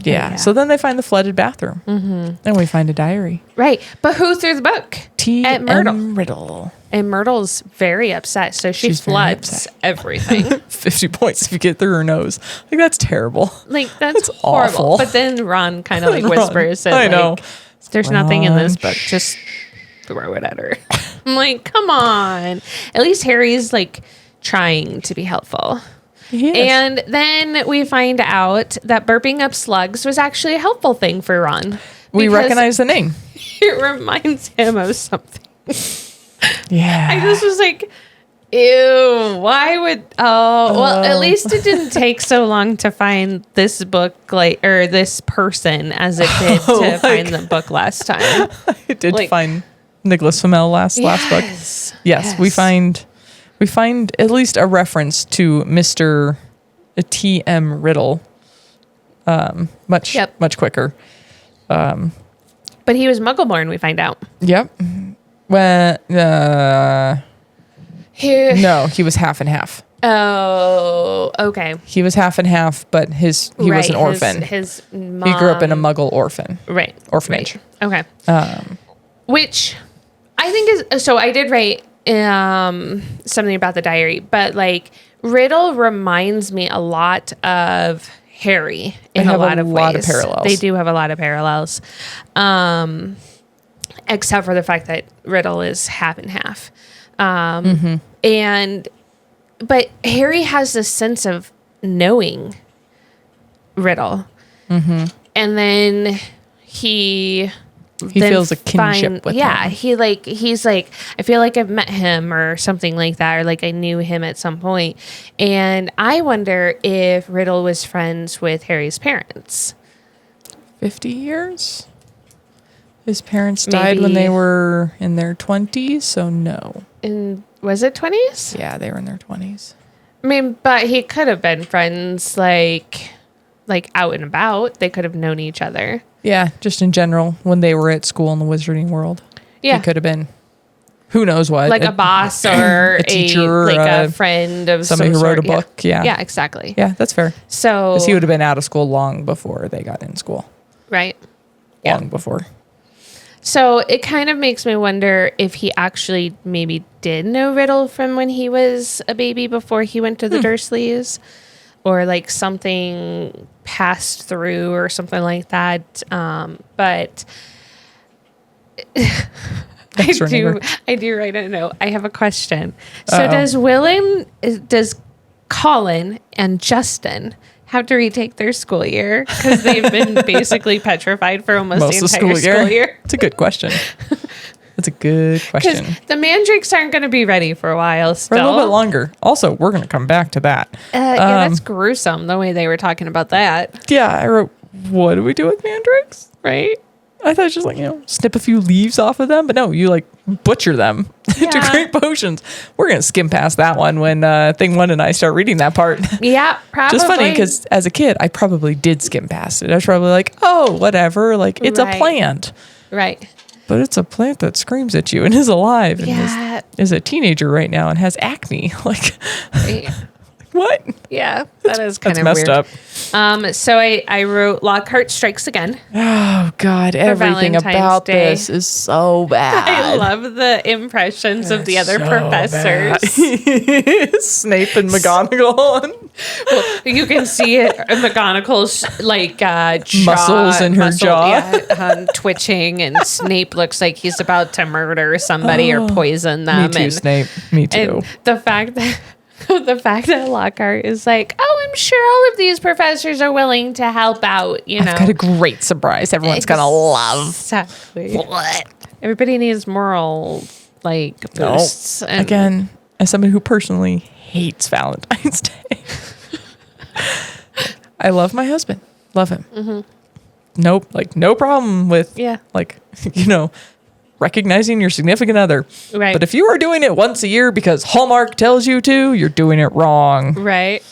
Yeah. So then they find the flooded bathroom. And we find a diary. Right. But who threw the book? At Myrtle. Riddle. And Myrtle's very upset. So she's floods everything. 50 points if you get through her nose. Like, that's terrible. Like, that's horrible. awful. But then Ron kind of like whispers that, I know. like, there's nothing in this book. Just throw it at her. I'm like, come on. At least Harry's like trying to be helpful. And then we find out that burping up slugs was actually a helpful thing for Ron. We recognize the name. It reminds him of something. Yeah. I just was like, ew, why would, well, at least it didn't take so long to find this book, like, or this person as it did to find the book last time. It did find Nicholas Flamel last book. Yes. We find at least a reference to Mr. T.M. Riddle much quicker. But he was Muggle-born, we find out. Yep. Well, no, he was half and half. Oh, okay. He was half and half, but he was an orphan. His mom, he grew up in a Muggle orphanage. Okay. Which I think is, so I did write something about the diary, but like Riddle reminds me a lot of Harry in a lot of ways. Parallels. They do have a lot of parallels. Except for the fact that Riddle is half and half. But Harry has this sense of knowing Riddle. And then he feels a kinship with him. He's like, I feel like I've met him or something like that, or like I knew him at some point. And I wonder if Riddle was friends with Harry's parents. 50 years? His parents died when they were in their 20s, so no. Was it 20s? Yeah, they were in their 20s. I mean, but he could have been friends, like out and about. They could have known each other. Yeah, just in general, when they were at school in the Wizarding World. Yeah. He could have been, who knows what. Like a boss or a teacher. A friend of somebody who wrote a book. Yeah. Yeah, exactly. Yeah, that's fair. So. Because he would have been out of school long before they got in school. Right. Long before. So it kind of makes me wonder if he actually maybe did know Riddle from when he was a baby before he went to the Dursleys, or like something passed through or something like that. But I do write a note. I have a question. So does Colin and Justin have to retake their school year because they've been basically petrified for almost the entire school year? It's a good question. That's a good question. Because the mandrakes aren't going to be ready for a while still. For a little bit longer. Also, we're going to come back to that. Yeah, that's gruesome, the way they were talking about that. Yeah, I wrote, what do we do with mandrakes? Right? I thought it was just like, snip a few leaves off of them. But no, you like butcher them to create potions. We're going to skim past that one when Thing 1 and I start reading that part. Yeah, probably. Just funny because as a kid, I probably did skim past it. I was probably like, oh, whatever. Like, it's a plant. Right. But it's a plant that screams at you and is alive and is a teenager right now and has acne. Like, what? Yeah, that is kind of messed weird. Up. So I wrote Lockhart Strikes Again. Oh, God. Everything about this is so bad. I love the impressions of the other professors. Snape and McGonagall. Well, you can see it. McGonagall's like muscles in her jaw. Twitching, and Snape looks like he's about to murder somebody or poison them. Me too, Snape. Me too. And the fact that Lockhart is like, oh, I'm sure all of these professors are willing to help out, I've got a great surprise everyone's going to love. Exactly. What? Everybody needs moral, boosts. No. Again, as somebody who personally hates Valentine's Day, I love my husband. Love him. Mm-hmm. Nope. No problem with, recognizing your significant other. Right. But if you are doing it once a year because Hallmark tells you to, you're doing it wrong. Right.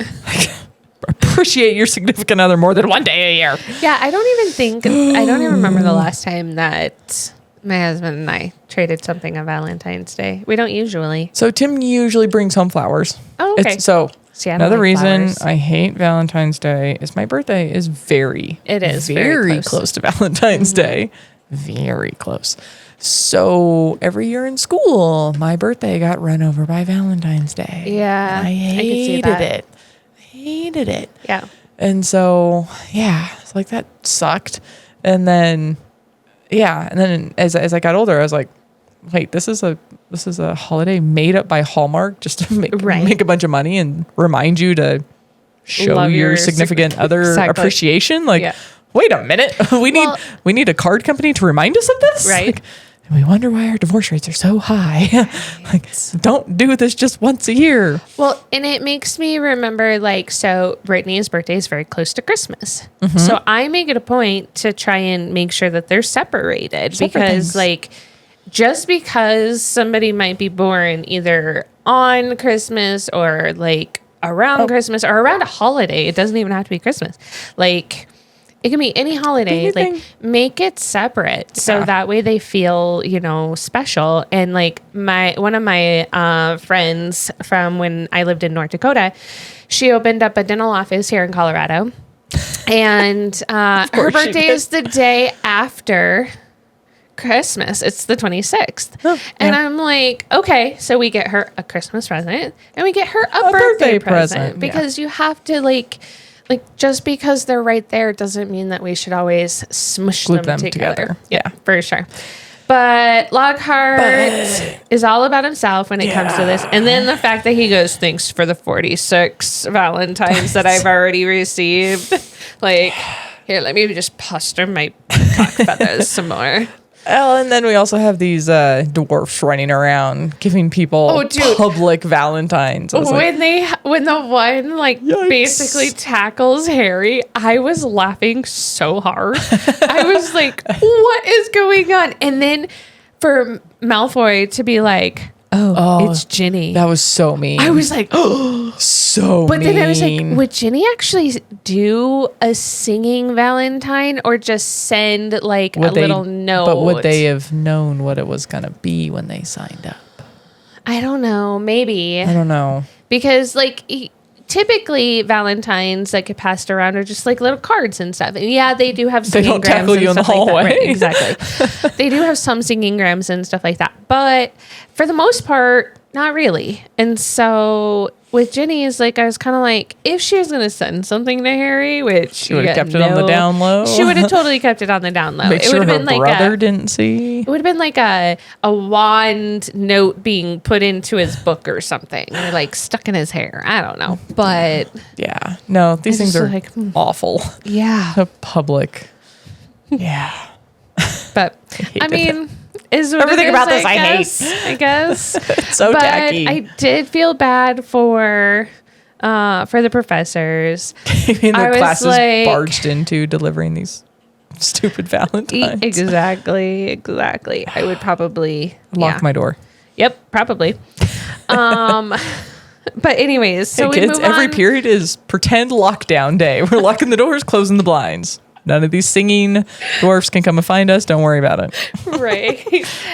Appreciate your significant other more than one day a year. Yeah, I don't even remember the last time that my husband and I traded something on Valentine's Day. We don't usually. So Tim usually brings home flowers. Oh, okay. So See, I don't Another like reason flowers. I hate Valentine's Day is my birthday is very very close to Valentine's Day. Very close. So every year in school, my birthday got run over by Valentine's Day. Yeah, And I I could see hated that. it. Hated it. Yeah. And so, yeah, it's like that sucked. And then, as I got older, I was like, wait, this is a holiday made up by Hallmark just to make a bunch of money and remind you to show Love your your significant other exactly. appreciation. Like, Yeah. wait a minute, we need a card company to remind us of this, Right. Like, and we wonder why our divorce rates are so high. Like, don't do this just once a year. Well, and it makes me remember, like, so Brittany's birthday is very close to Christmas. So I make it a point to try and make sure that they're separated Separate because, things. like, just because somebody might be born either on Christmas or, like, around Christmas or around a holiday, it doesn't even have to be Christmas. Like, it can be any holiday. Anything. Like, make it separate so Yeah. that way they feel, special. And like one of my friends from when I lived in North Dakota, she opened up a dental office here in Colorado, and her course she birthday did. is the day after Christmas. It's the 26th. Oh, And yeah. I'm like, okay, so we get her a Christmas present and we get her a birthday present yeah. because you have to like just because they're right there doesn't mean that we should always smush Group them them together. together. Yeah, Yeah. for sure. But Lockhart is all about himself when it comes to this. And then the fact that he goes, thanks for the 46 Valentines that I've already received. Like, here, let me just posture my cock feathers some more. Well, and then we also have these dwarfs running around giving people Oh, dude. public Valentines. I was like, When the one like Yikes. basically tackles Harry, I was laughing so hard. I was like, "What is going on?" And then for Malfoy to be like, "Oh, it's Ginny." that was so mean. I was like, so but mean. then I was like, would Ginny actually do a singing Valentine or just send like a little note? But would they have known what it was going to be when they signed up? I don't know. Maybe. I don't know. Because like typically Valentines that get passed around are just like little cards and stuff. And yeah, they do have They singing don't tackle grams you and in the stuff like that. hallway. Right, exactly. They do have some singing grams and stuff like that. But for the most part, not really. And so with Ginny is like, I was kind of like, if she was going to send something to Harry, which She would have kept it on the down low. She would have totally kept it on the down low. Make It sure would her have been brother like didn't see. it would have been like a wand note being put into his book or something, or like stuck in his hair. I don't know, but Yeah. No, these I things just are like, awful. yeah. The public. Yeah. But hated I mean, is what Everything it is, about this I hate. guess, I guess. It's so But tacky. I did feel bad for the professors. In I the was classes like- barged into delivering these stupid Valentines. Exactly. I would probably Lock my door. Yep, probably. But anyways, so Hey we kids, move every on. period is pretend lockdown day. We're locking the doors, closing the blinds. None of these singing dwarfs can come and find us. Don't worry about it. Right.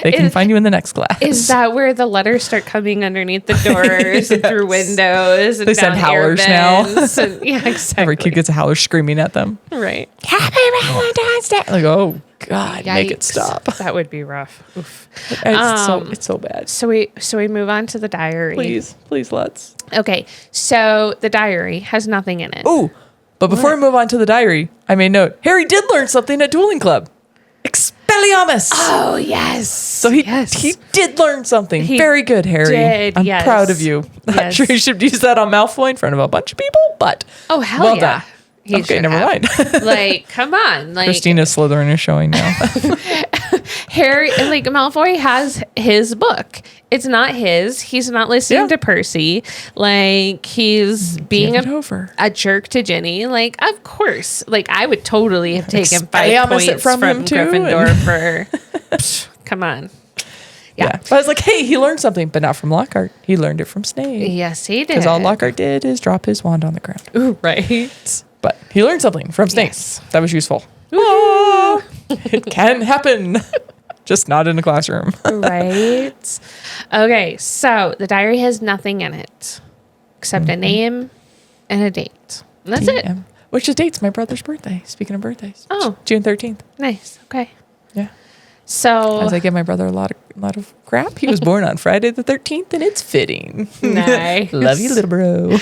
They can find you in the next class. Is that where the letters start coming underneath the doors and through windows? And They send down air howlers now. vents and, yeah, exactly. Every kid gets a howler screaming at them. right. Happy Valentine's Day. Like, oh God, make it Yikes. stop. That would be rough. Oof. It's so bad. So we move on to the diary. Please let's. Okay. So the diary has nothing in it. Ooh, but before we move on to the diary, I made note. Harry did learn something at dueling club. Expelliarmus. Oh yes. So he did learn something. He Very good, Harry. did, I'm yes. proud of you. Not Yes. sure you should use that on Malfoy in front of a bunch of people, but Oh hell well yeah. done. He Okay, should never have. mind. Like, come on. Like Christina Slytherin is showing now. Harry, like Malfoy has his book. It's not his. He's not listening Yeah. to Percy. Like he's being Give it over. a jerk to Ginny. Like, of course. Like I would totally have taken 5 Expelliarmus points it from from him too, Gryffindor for. Psh, come on. Yeah. But I was like, hey, he learned something, but not from Lockhart. He learned it from Snape. Yes, he did. Because all Lockhart did is drop his wand on the ground. Ooh, right. But he learned something from Snape. Yes. That was useful. Ah, it can happen. Just not in a classroom. Right. Okay, so the diary has nothing in it. except a name and a date. And that's it. Which date's my brother's birthday. Speaking of birthdays. Oh. June 13th. Nice. Okay. Yeah. So as I give my brother a lot of crap, he was born on Friday the 13th, and it's fitting. Nice. Love you, little bro.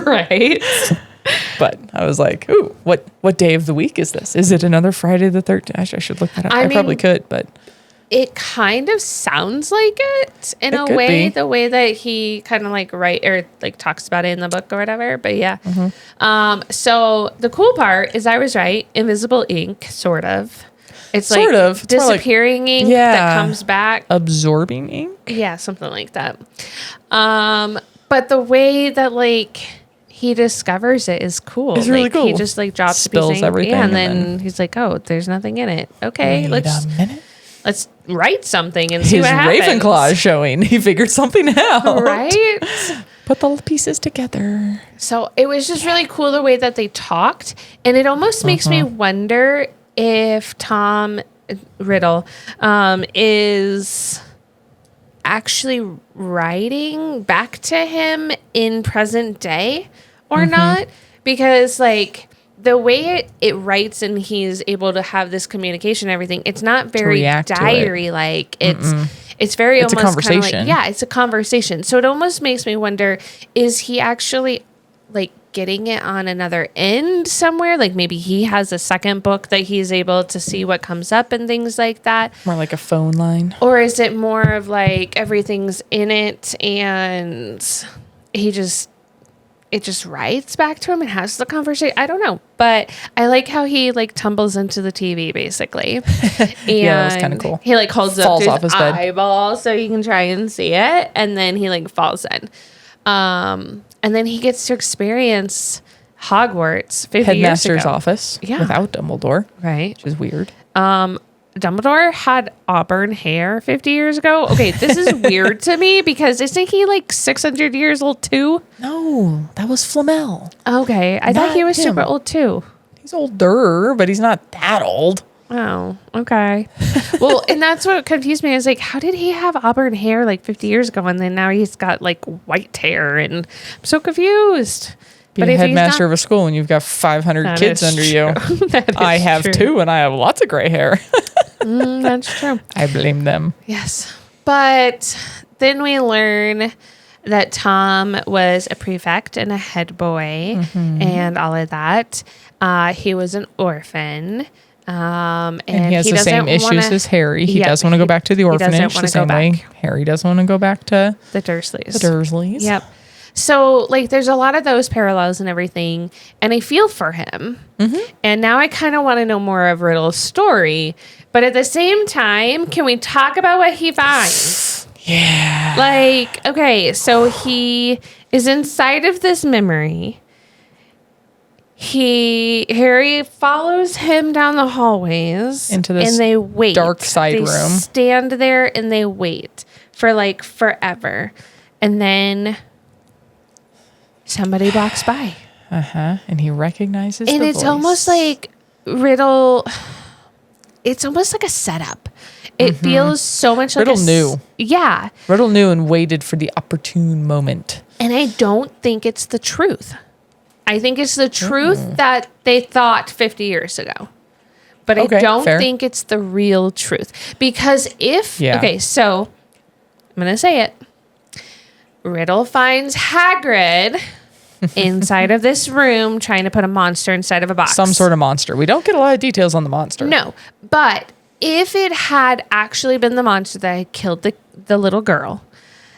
Right. But I was like, ooh, what day of the week is this? Is it another Friday the 13th? I should look that up. I probably could, but it kind of sounds like it in a way, the way that he kind of like talks about it in the book or whatever. But yeah. So the cool part is I was right. Invisible ink, sort of. It's sort of. It's disappearing ink that comes back. Absorbing ink? Yeah, something like that. But the way that he discovers it is cool. It's really cool. He just drops spills everything. Yeah, and then he's like, oh, there's nothing in it. Okay, let's write something and see what happens. His Ravenclaw is showing. He figured something out. Right? Put the pieces together. So it was just really cool the way that they talked. And it almost makes me wonder if Tom Riddle is actually writing back to him in present day or not. Because the way it writes and he's able to have this communication and everything, it's not very diary-like. It's very almost a conversation. It's a conversation. So it almost makes me wonder, is he actually getting it on another end somewhere? Maybe he has a second book that he's able to see what comes up and things like that. More like a phone line. Or is it more of everything's in it and it just writes back to him and has the conversation. I don't know, but I like how he tumbles into the TV basically. And yeah, that's kind of cool. He holds up to his eyeball so you can try and see it, and then he falls in. And then he gets to experience Hogwarts 50 years ago. Headmaster's office without Dumbledore. Right. Which is weird. Dumbledore had auburn hair 50 years ago. Okay, this is weird to me because isn't he 600 years old too? No, that was Flamel. Okay, I thought he was super old too. He's older, but he's not that old. Oh, okay. Well, and that's what confused me. I was how did he have auburn hair 50 years ago and then now he's got white hair, and I'm so confused. But a headmaster of a school and you've got 500 kids under you. I have two, and I have lots of gray hair. That's true. I blame them. Yes. But then we learn that Tom was a prefect and a head boy and all of that. He was an orphan. And he has the same issues as Harry. He does want to go back to the orphanage the same way Harry doesn't want to go back to the Dursleys. Yep. So, there's a lot of those parallels and everything, and I feel for him. And now I kind of want to know more of Riddle's story, but at the same time, can we talk about what he finds? Yeah. Okay, so he is inside of this memory. Harry follows him down the hallways into this and they wait. Dark side room. Stand there and they wait for forever, and then somebody walks by. And he recognizes and the it's voice. almost like Riddle. It's almost like a setup. It feels so much like Riddle knew. Yeah. Riddle knew and waited for the opportune moment. And I don't think it's the truth. I think it's the truth that they thought 50 years ago. But I don't think it's the real truth. Because okay, so I'm going to say it. Riddle finds Hagrid inside of this room trying to put a monster inside of a box. Some sort of monster. We don't get a lot of details on the monster. No, but if it had actually been the monster that had killed the little girl,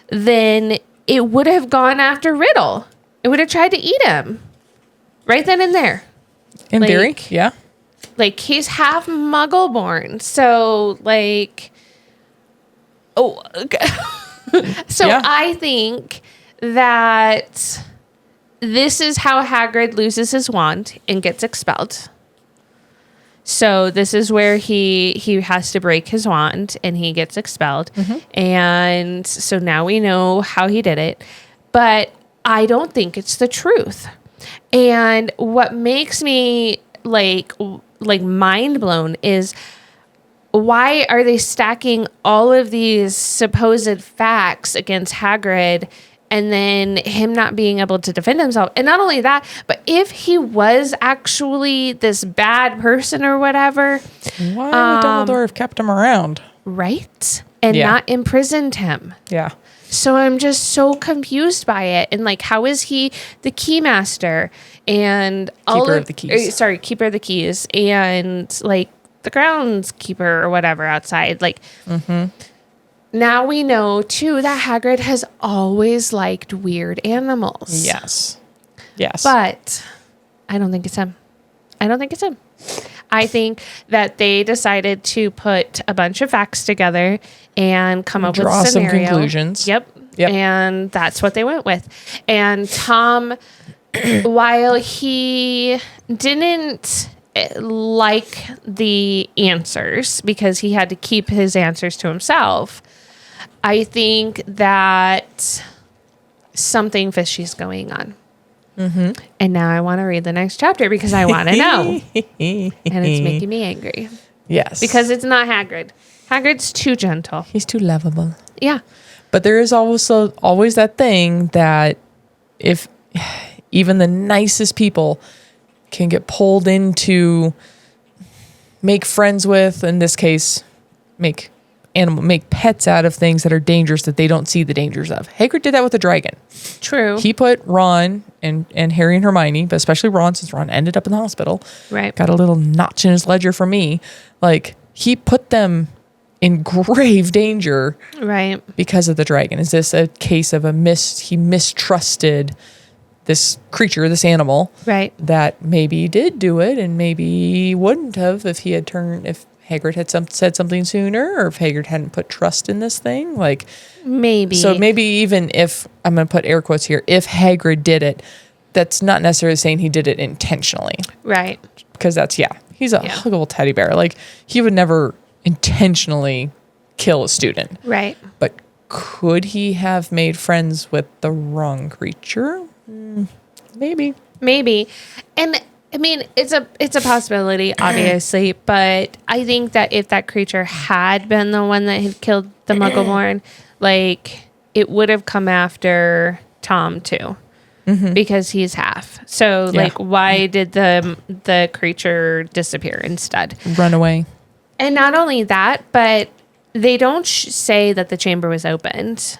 then it would have gone after Riddle. It would have tried to eat him. Right then and there. In theory, yeah. He's half muggle born. So, So I think that this is how Hagrid loses his wand and gets expelled. So this is where he has to break his wand and he gets expelled. And so now we know how he did it. But I don't think it's the truth. And what makes me mind blown is, why are they stacking all of these supposed facts against Hagrid and then him not being able to defend himself. And not only that, but if he was actually this bad person or whatever, why would Dumbledore have kept him around? Right? And not imprisoned him. Yeah. So I'm just so confused by it. And like, how is he the keymaster and Keeper of the keys. Keeper of the keys and like the groundskeeper or whatever outside. Like, now we know too that Hagrid has always liked weird animals. Yes. Yes. But I don't think it's him. I think that they decided to put a bunch of facts together and come up with a scenario. Some conclusions. Yep. And that's what they went with. And Tom, while he didn't like the answers because he had to keep his answers to himself, I think that something fishy's going on. And now I want to read the next chapter because I want to know. And it's making me angry. Yes. Because it's not Hagrid. Hagrid's too gentle. He's too lovable. Yeah. But there is also always that thing that if even the nicest people can get pulled into make friends with, in this case, make pets out of things that are dangerous that they don't see the dangers of. Hagrid did that with the dragon. True. He put Ron and Harry and Hermione, but especially Ron, since Ron ended up in the hospital. Right. Got a little notch in his ledger for me. Like, he put them in grave danger. Right. Because of the dragon. Is this a case of he mistrusted this creature, this animal. Right. That maybe did do it and maybe wouldn't have if Hagrid had said something sooner, or if Hagrid hadn't put trust in this thing. Like, maybe. So maybe even if, I'm going to put air quotes here, if Hagrid did it, that's not necessarily saying he did it intentionally. Right. Because he's a huggable teddy bear. Like, he would never intentionally kill a student. Right. But could he have made friends with the wrong creature? Maybe. And I mean, it's a possibility, obviously, but I think that if that creature had been the one that had killed the Muggleborn, like, it would have come after Tom too, because he's half. So, like, why did the creature disappear instead? Run away. And not only that, but they don't say that the chamber was opened.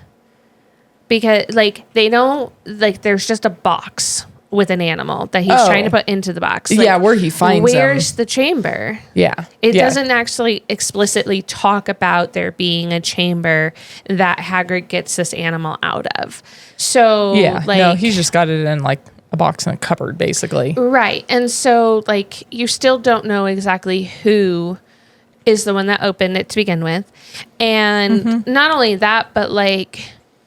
Because, like, they don't, like, there's just a box with an animal that he's trying to put into the box. Like, where he finds where's the chamber? Yeah. It doesn't actually explicitly talk about there being a chamber that Hagrid gets this animal out of. So, no, he's just got it in, like, a box in a cupboard, basically. Right. And so, like, you still don't know exactly who is the one that opened it to begin with. And not only that, but, like,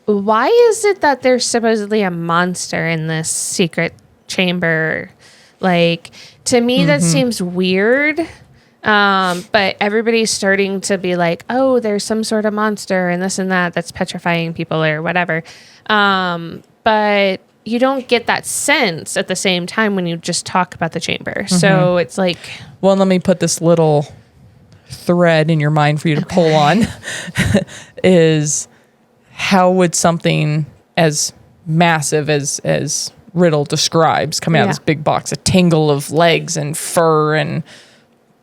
why is it that there's supposedly a monster in this secret chamber? Like, to me, that seems weird. But everybody's starting to be like, oh, there's some sort of monster and this and that's petrifying people or whatever. But you don't get that sense at the same time when you just talk about the chamber. So it's like... Well, let me put this little thread in your mind for you to pull on. Is... how would something as massive as Riddle describes coming out of this big box, a tangle of legs and fur and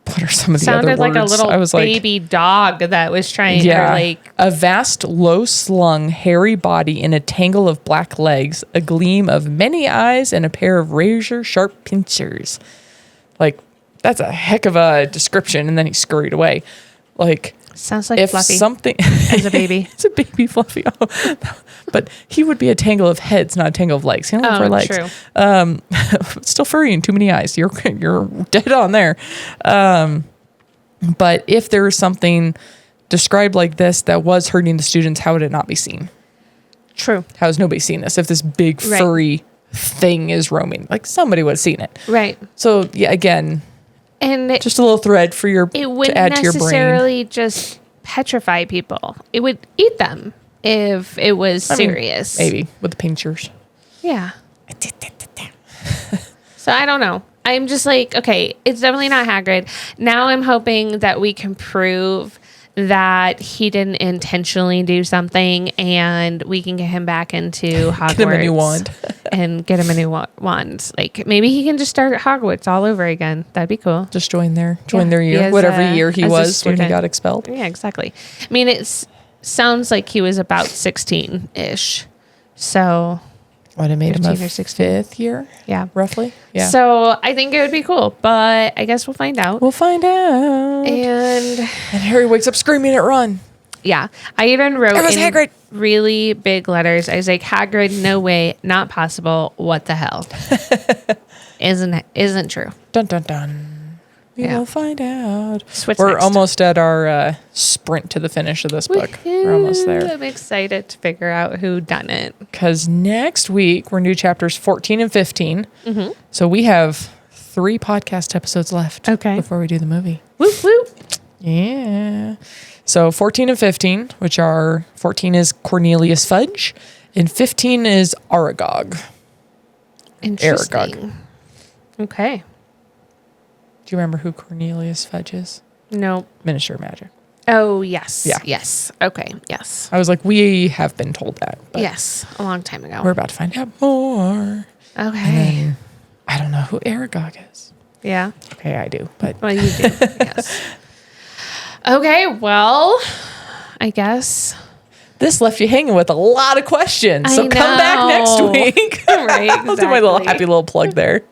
what are some of the other words? Sounded like a little baby dog that was trying to a vast, low-slung, hairy body in a tangle of black legs, a gleam of many eyes, and a pair of razor-sharp pincers. Like, that's a heck of a description, and then he scurried away. Like... Sounds like if Fluffy something as a baby. It's a baby Fluffy. Oh, but he would be a tangle of heads, not a tangle of legs. He only four legs. True. Still furry and too many eyes. You're dead on there. But if there was something described like this that was hurting the students, how would it not be seen? True. How has nobody seen this? If this big furry thing is roaming, like, somebody would have seen it. Right. So again. And just a little thread for it wouldn't to add to your brain. Necessarily just petrify people. It would eat them if it was serious. Maybe with the pincers. Yeah. So I don't know. I'm just like, okay, it's definitely not Hagrid. Now I'm hoping that we can prove that he didn't intentionally do something, and we can get him back into Hogwarts. Get him a new wand. And get him a new wand. Like, maybe he can just start at Hogwarts all over again. That'd be cool. Just join their year, whatever year he was when he got expelled. Yeah, exactly. I mean, it sounds like he was about 16-ish. So... Would have made him a 16. 5th year? Yeah. Roughly? Yeah. So I think it would be cool, but I guess we'll find out. We'll find out. And Harry wakes up screaming at Ron. Yeah. I even wrote in Hagrid. really big letters. I was like, Hagrid, no way, not possible. What the hell? Isn't true. Dun, dun, dun. We'll find out. We're next? almost at our sprint to the finish of this book. We're almost there. I'm excited to figure out who done it. Because next week, we're new chapters 14 and 15. Mm-hmm. So we have 3 podcast episodes left before we do the movie. Whoop, whoop. Yeah. So 14 and 15, which are 14 is Cornelius Fudge, and 15 is Aragog. Interesting. Aragog. Okay. Do you remember who Cornelius Fudge is? No. Minister of Magic. Oh, yes. Yeah. Yes. Okay. Yes. I was like, we have been told that. But yes. A long time ago. we're about to find out more. Okay. And then, I don't know who Aragog is. Yeah. Okay, I do. But Well, you do. Yes. Okay. Well, I guess. This left you hanging with a lot of questions. So I come back next week. Right. I'll do my little happy little plug there.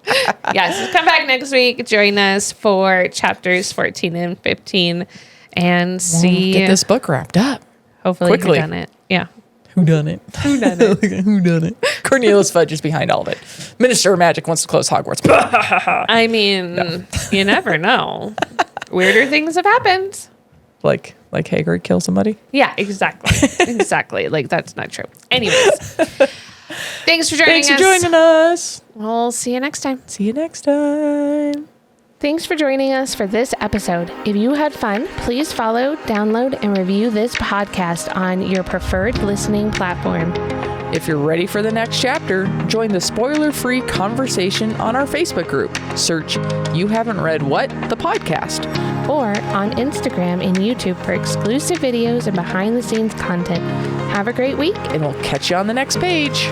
Yes. Come back next week. Join us for chapters 14 and 15 and see. Get this book wrapped up. Hopefully quickly. who done it. Yeah. Who done it? Who done it? Who done it? Cornelius Fudge is behind all of it. Minister of Magic wants to close Hogwarts. I mean, you never know. Weirder things have happened. Like Hagrid kill somebody? Yeah, exactly. Exactly. Like, that's not true. Anyways. Thanks for joining us. Thanks for joining us. We'll see you next time. See you next time. Thanks for joining us for this episode. If you had fun, please follow, download, and review this podcast on your preferred listening platform. If you're ready for the next chapter, join the spoiler-free conversation on our Facebook group. Search You Haven't Read What? The podcast. Or on Instagram and YouTube for exclusive videos and behind-the-scenes content. Have a great week. And we'll catch you on the next page.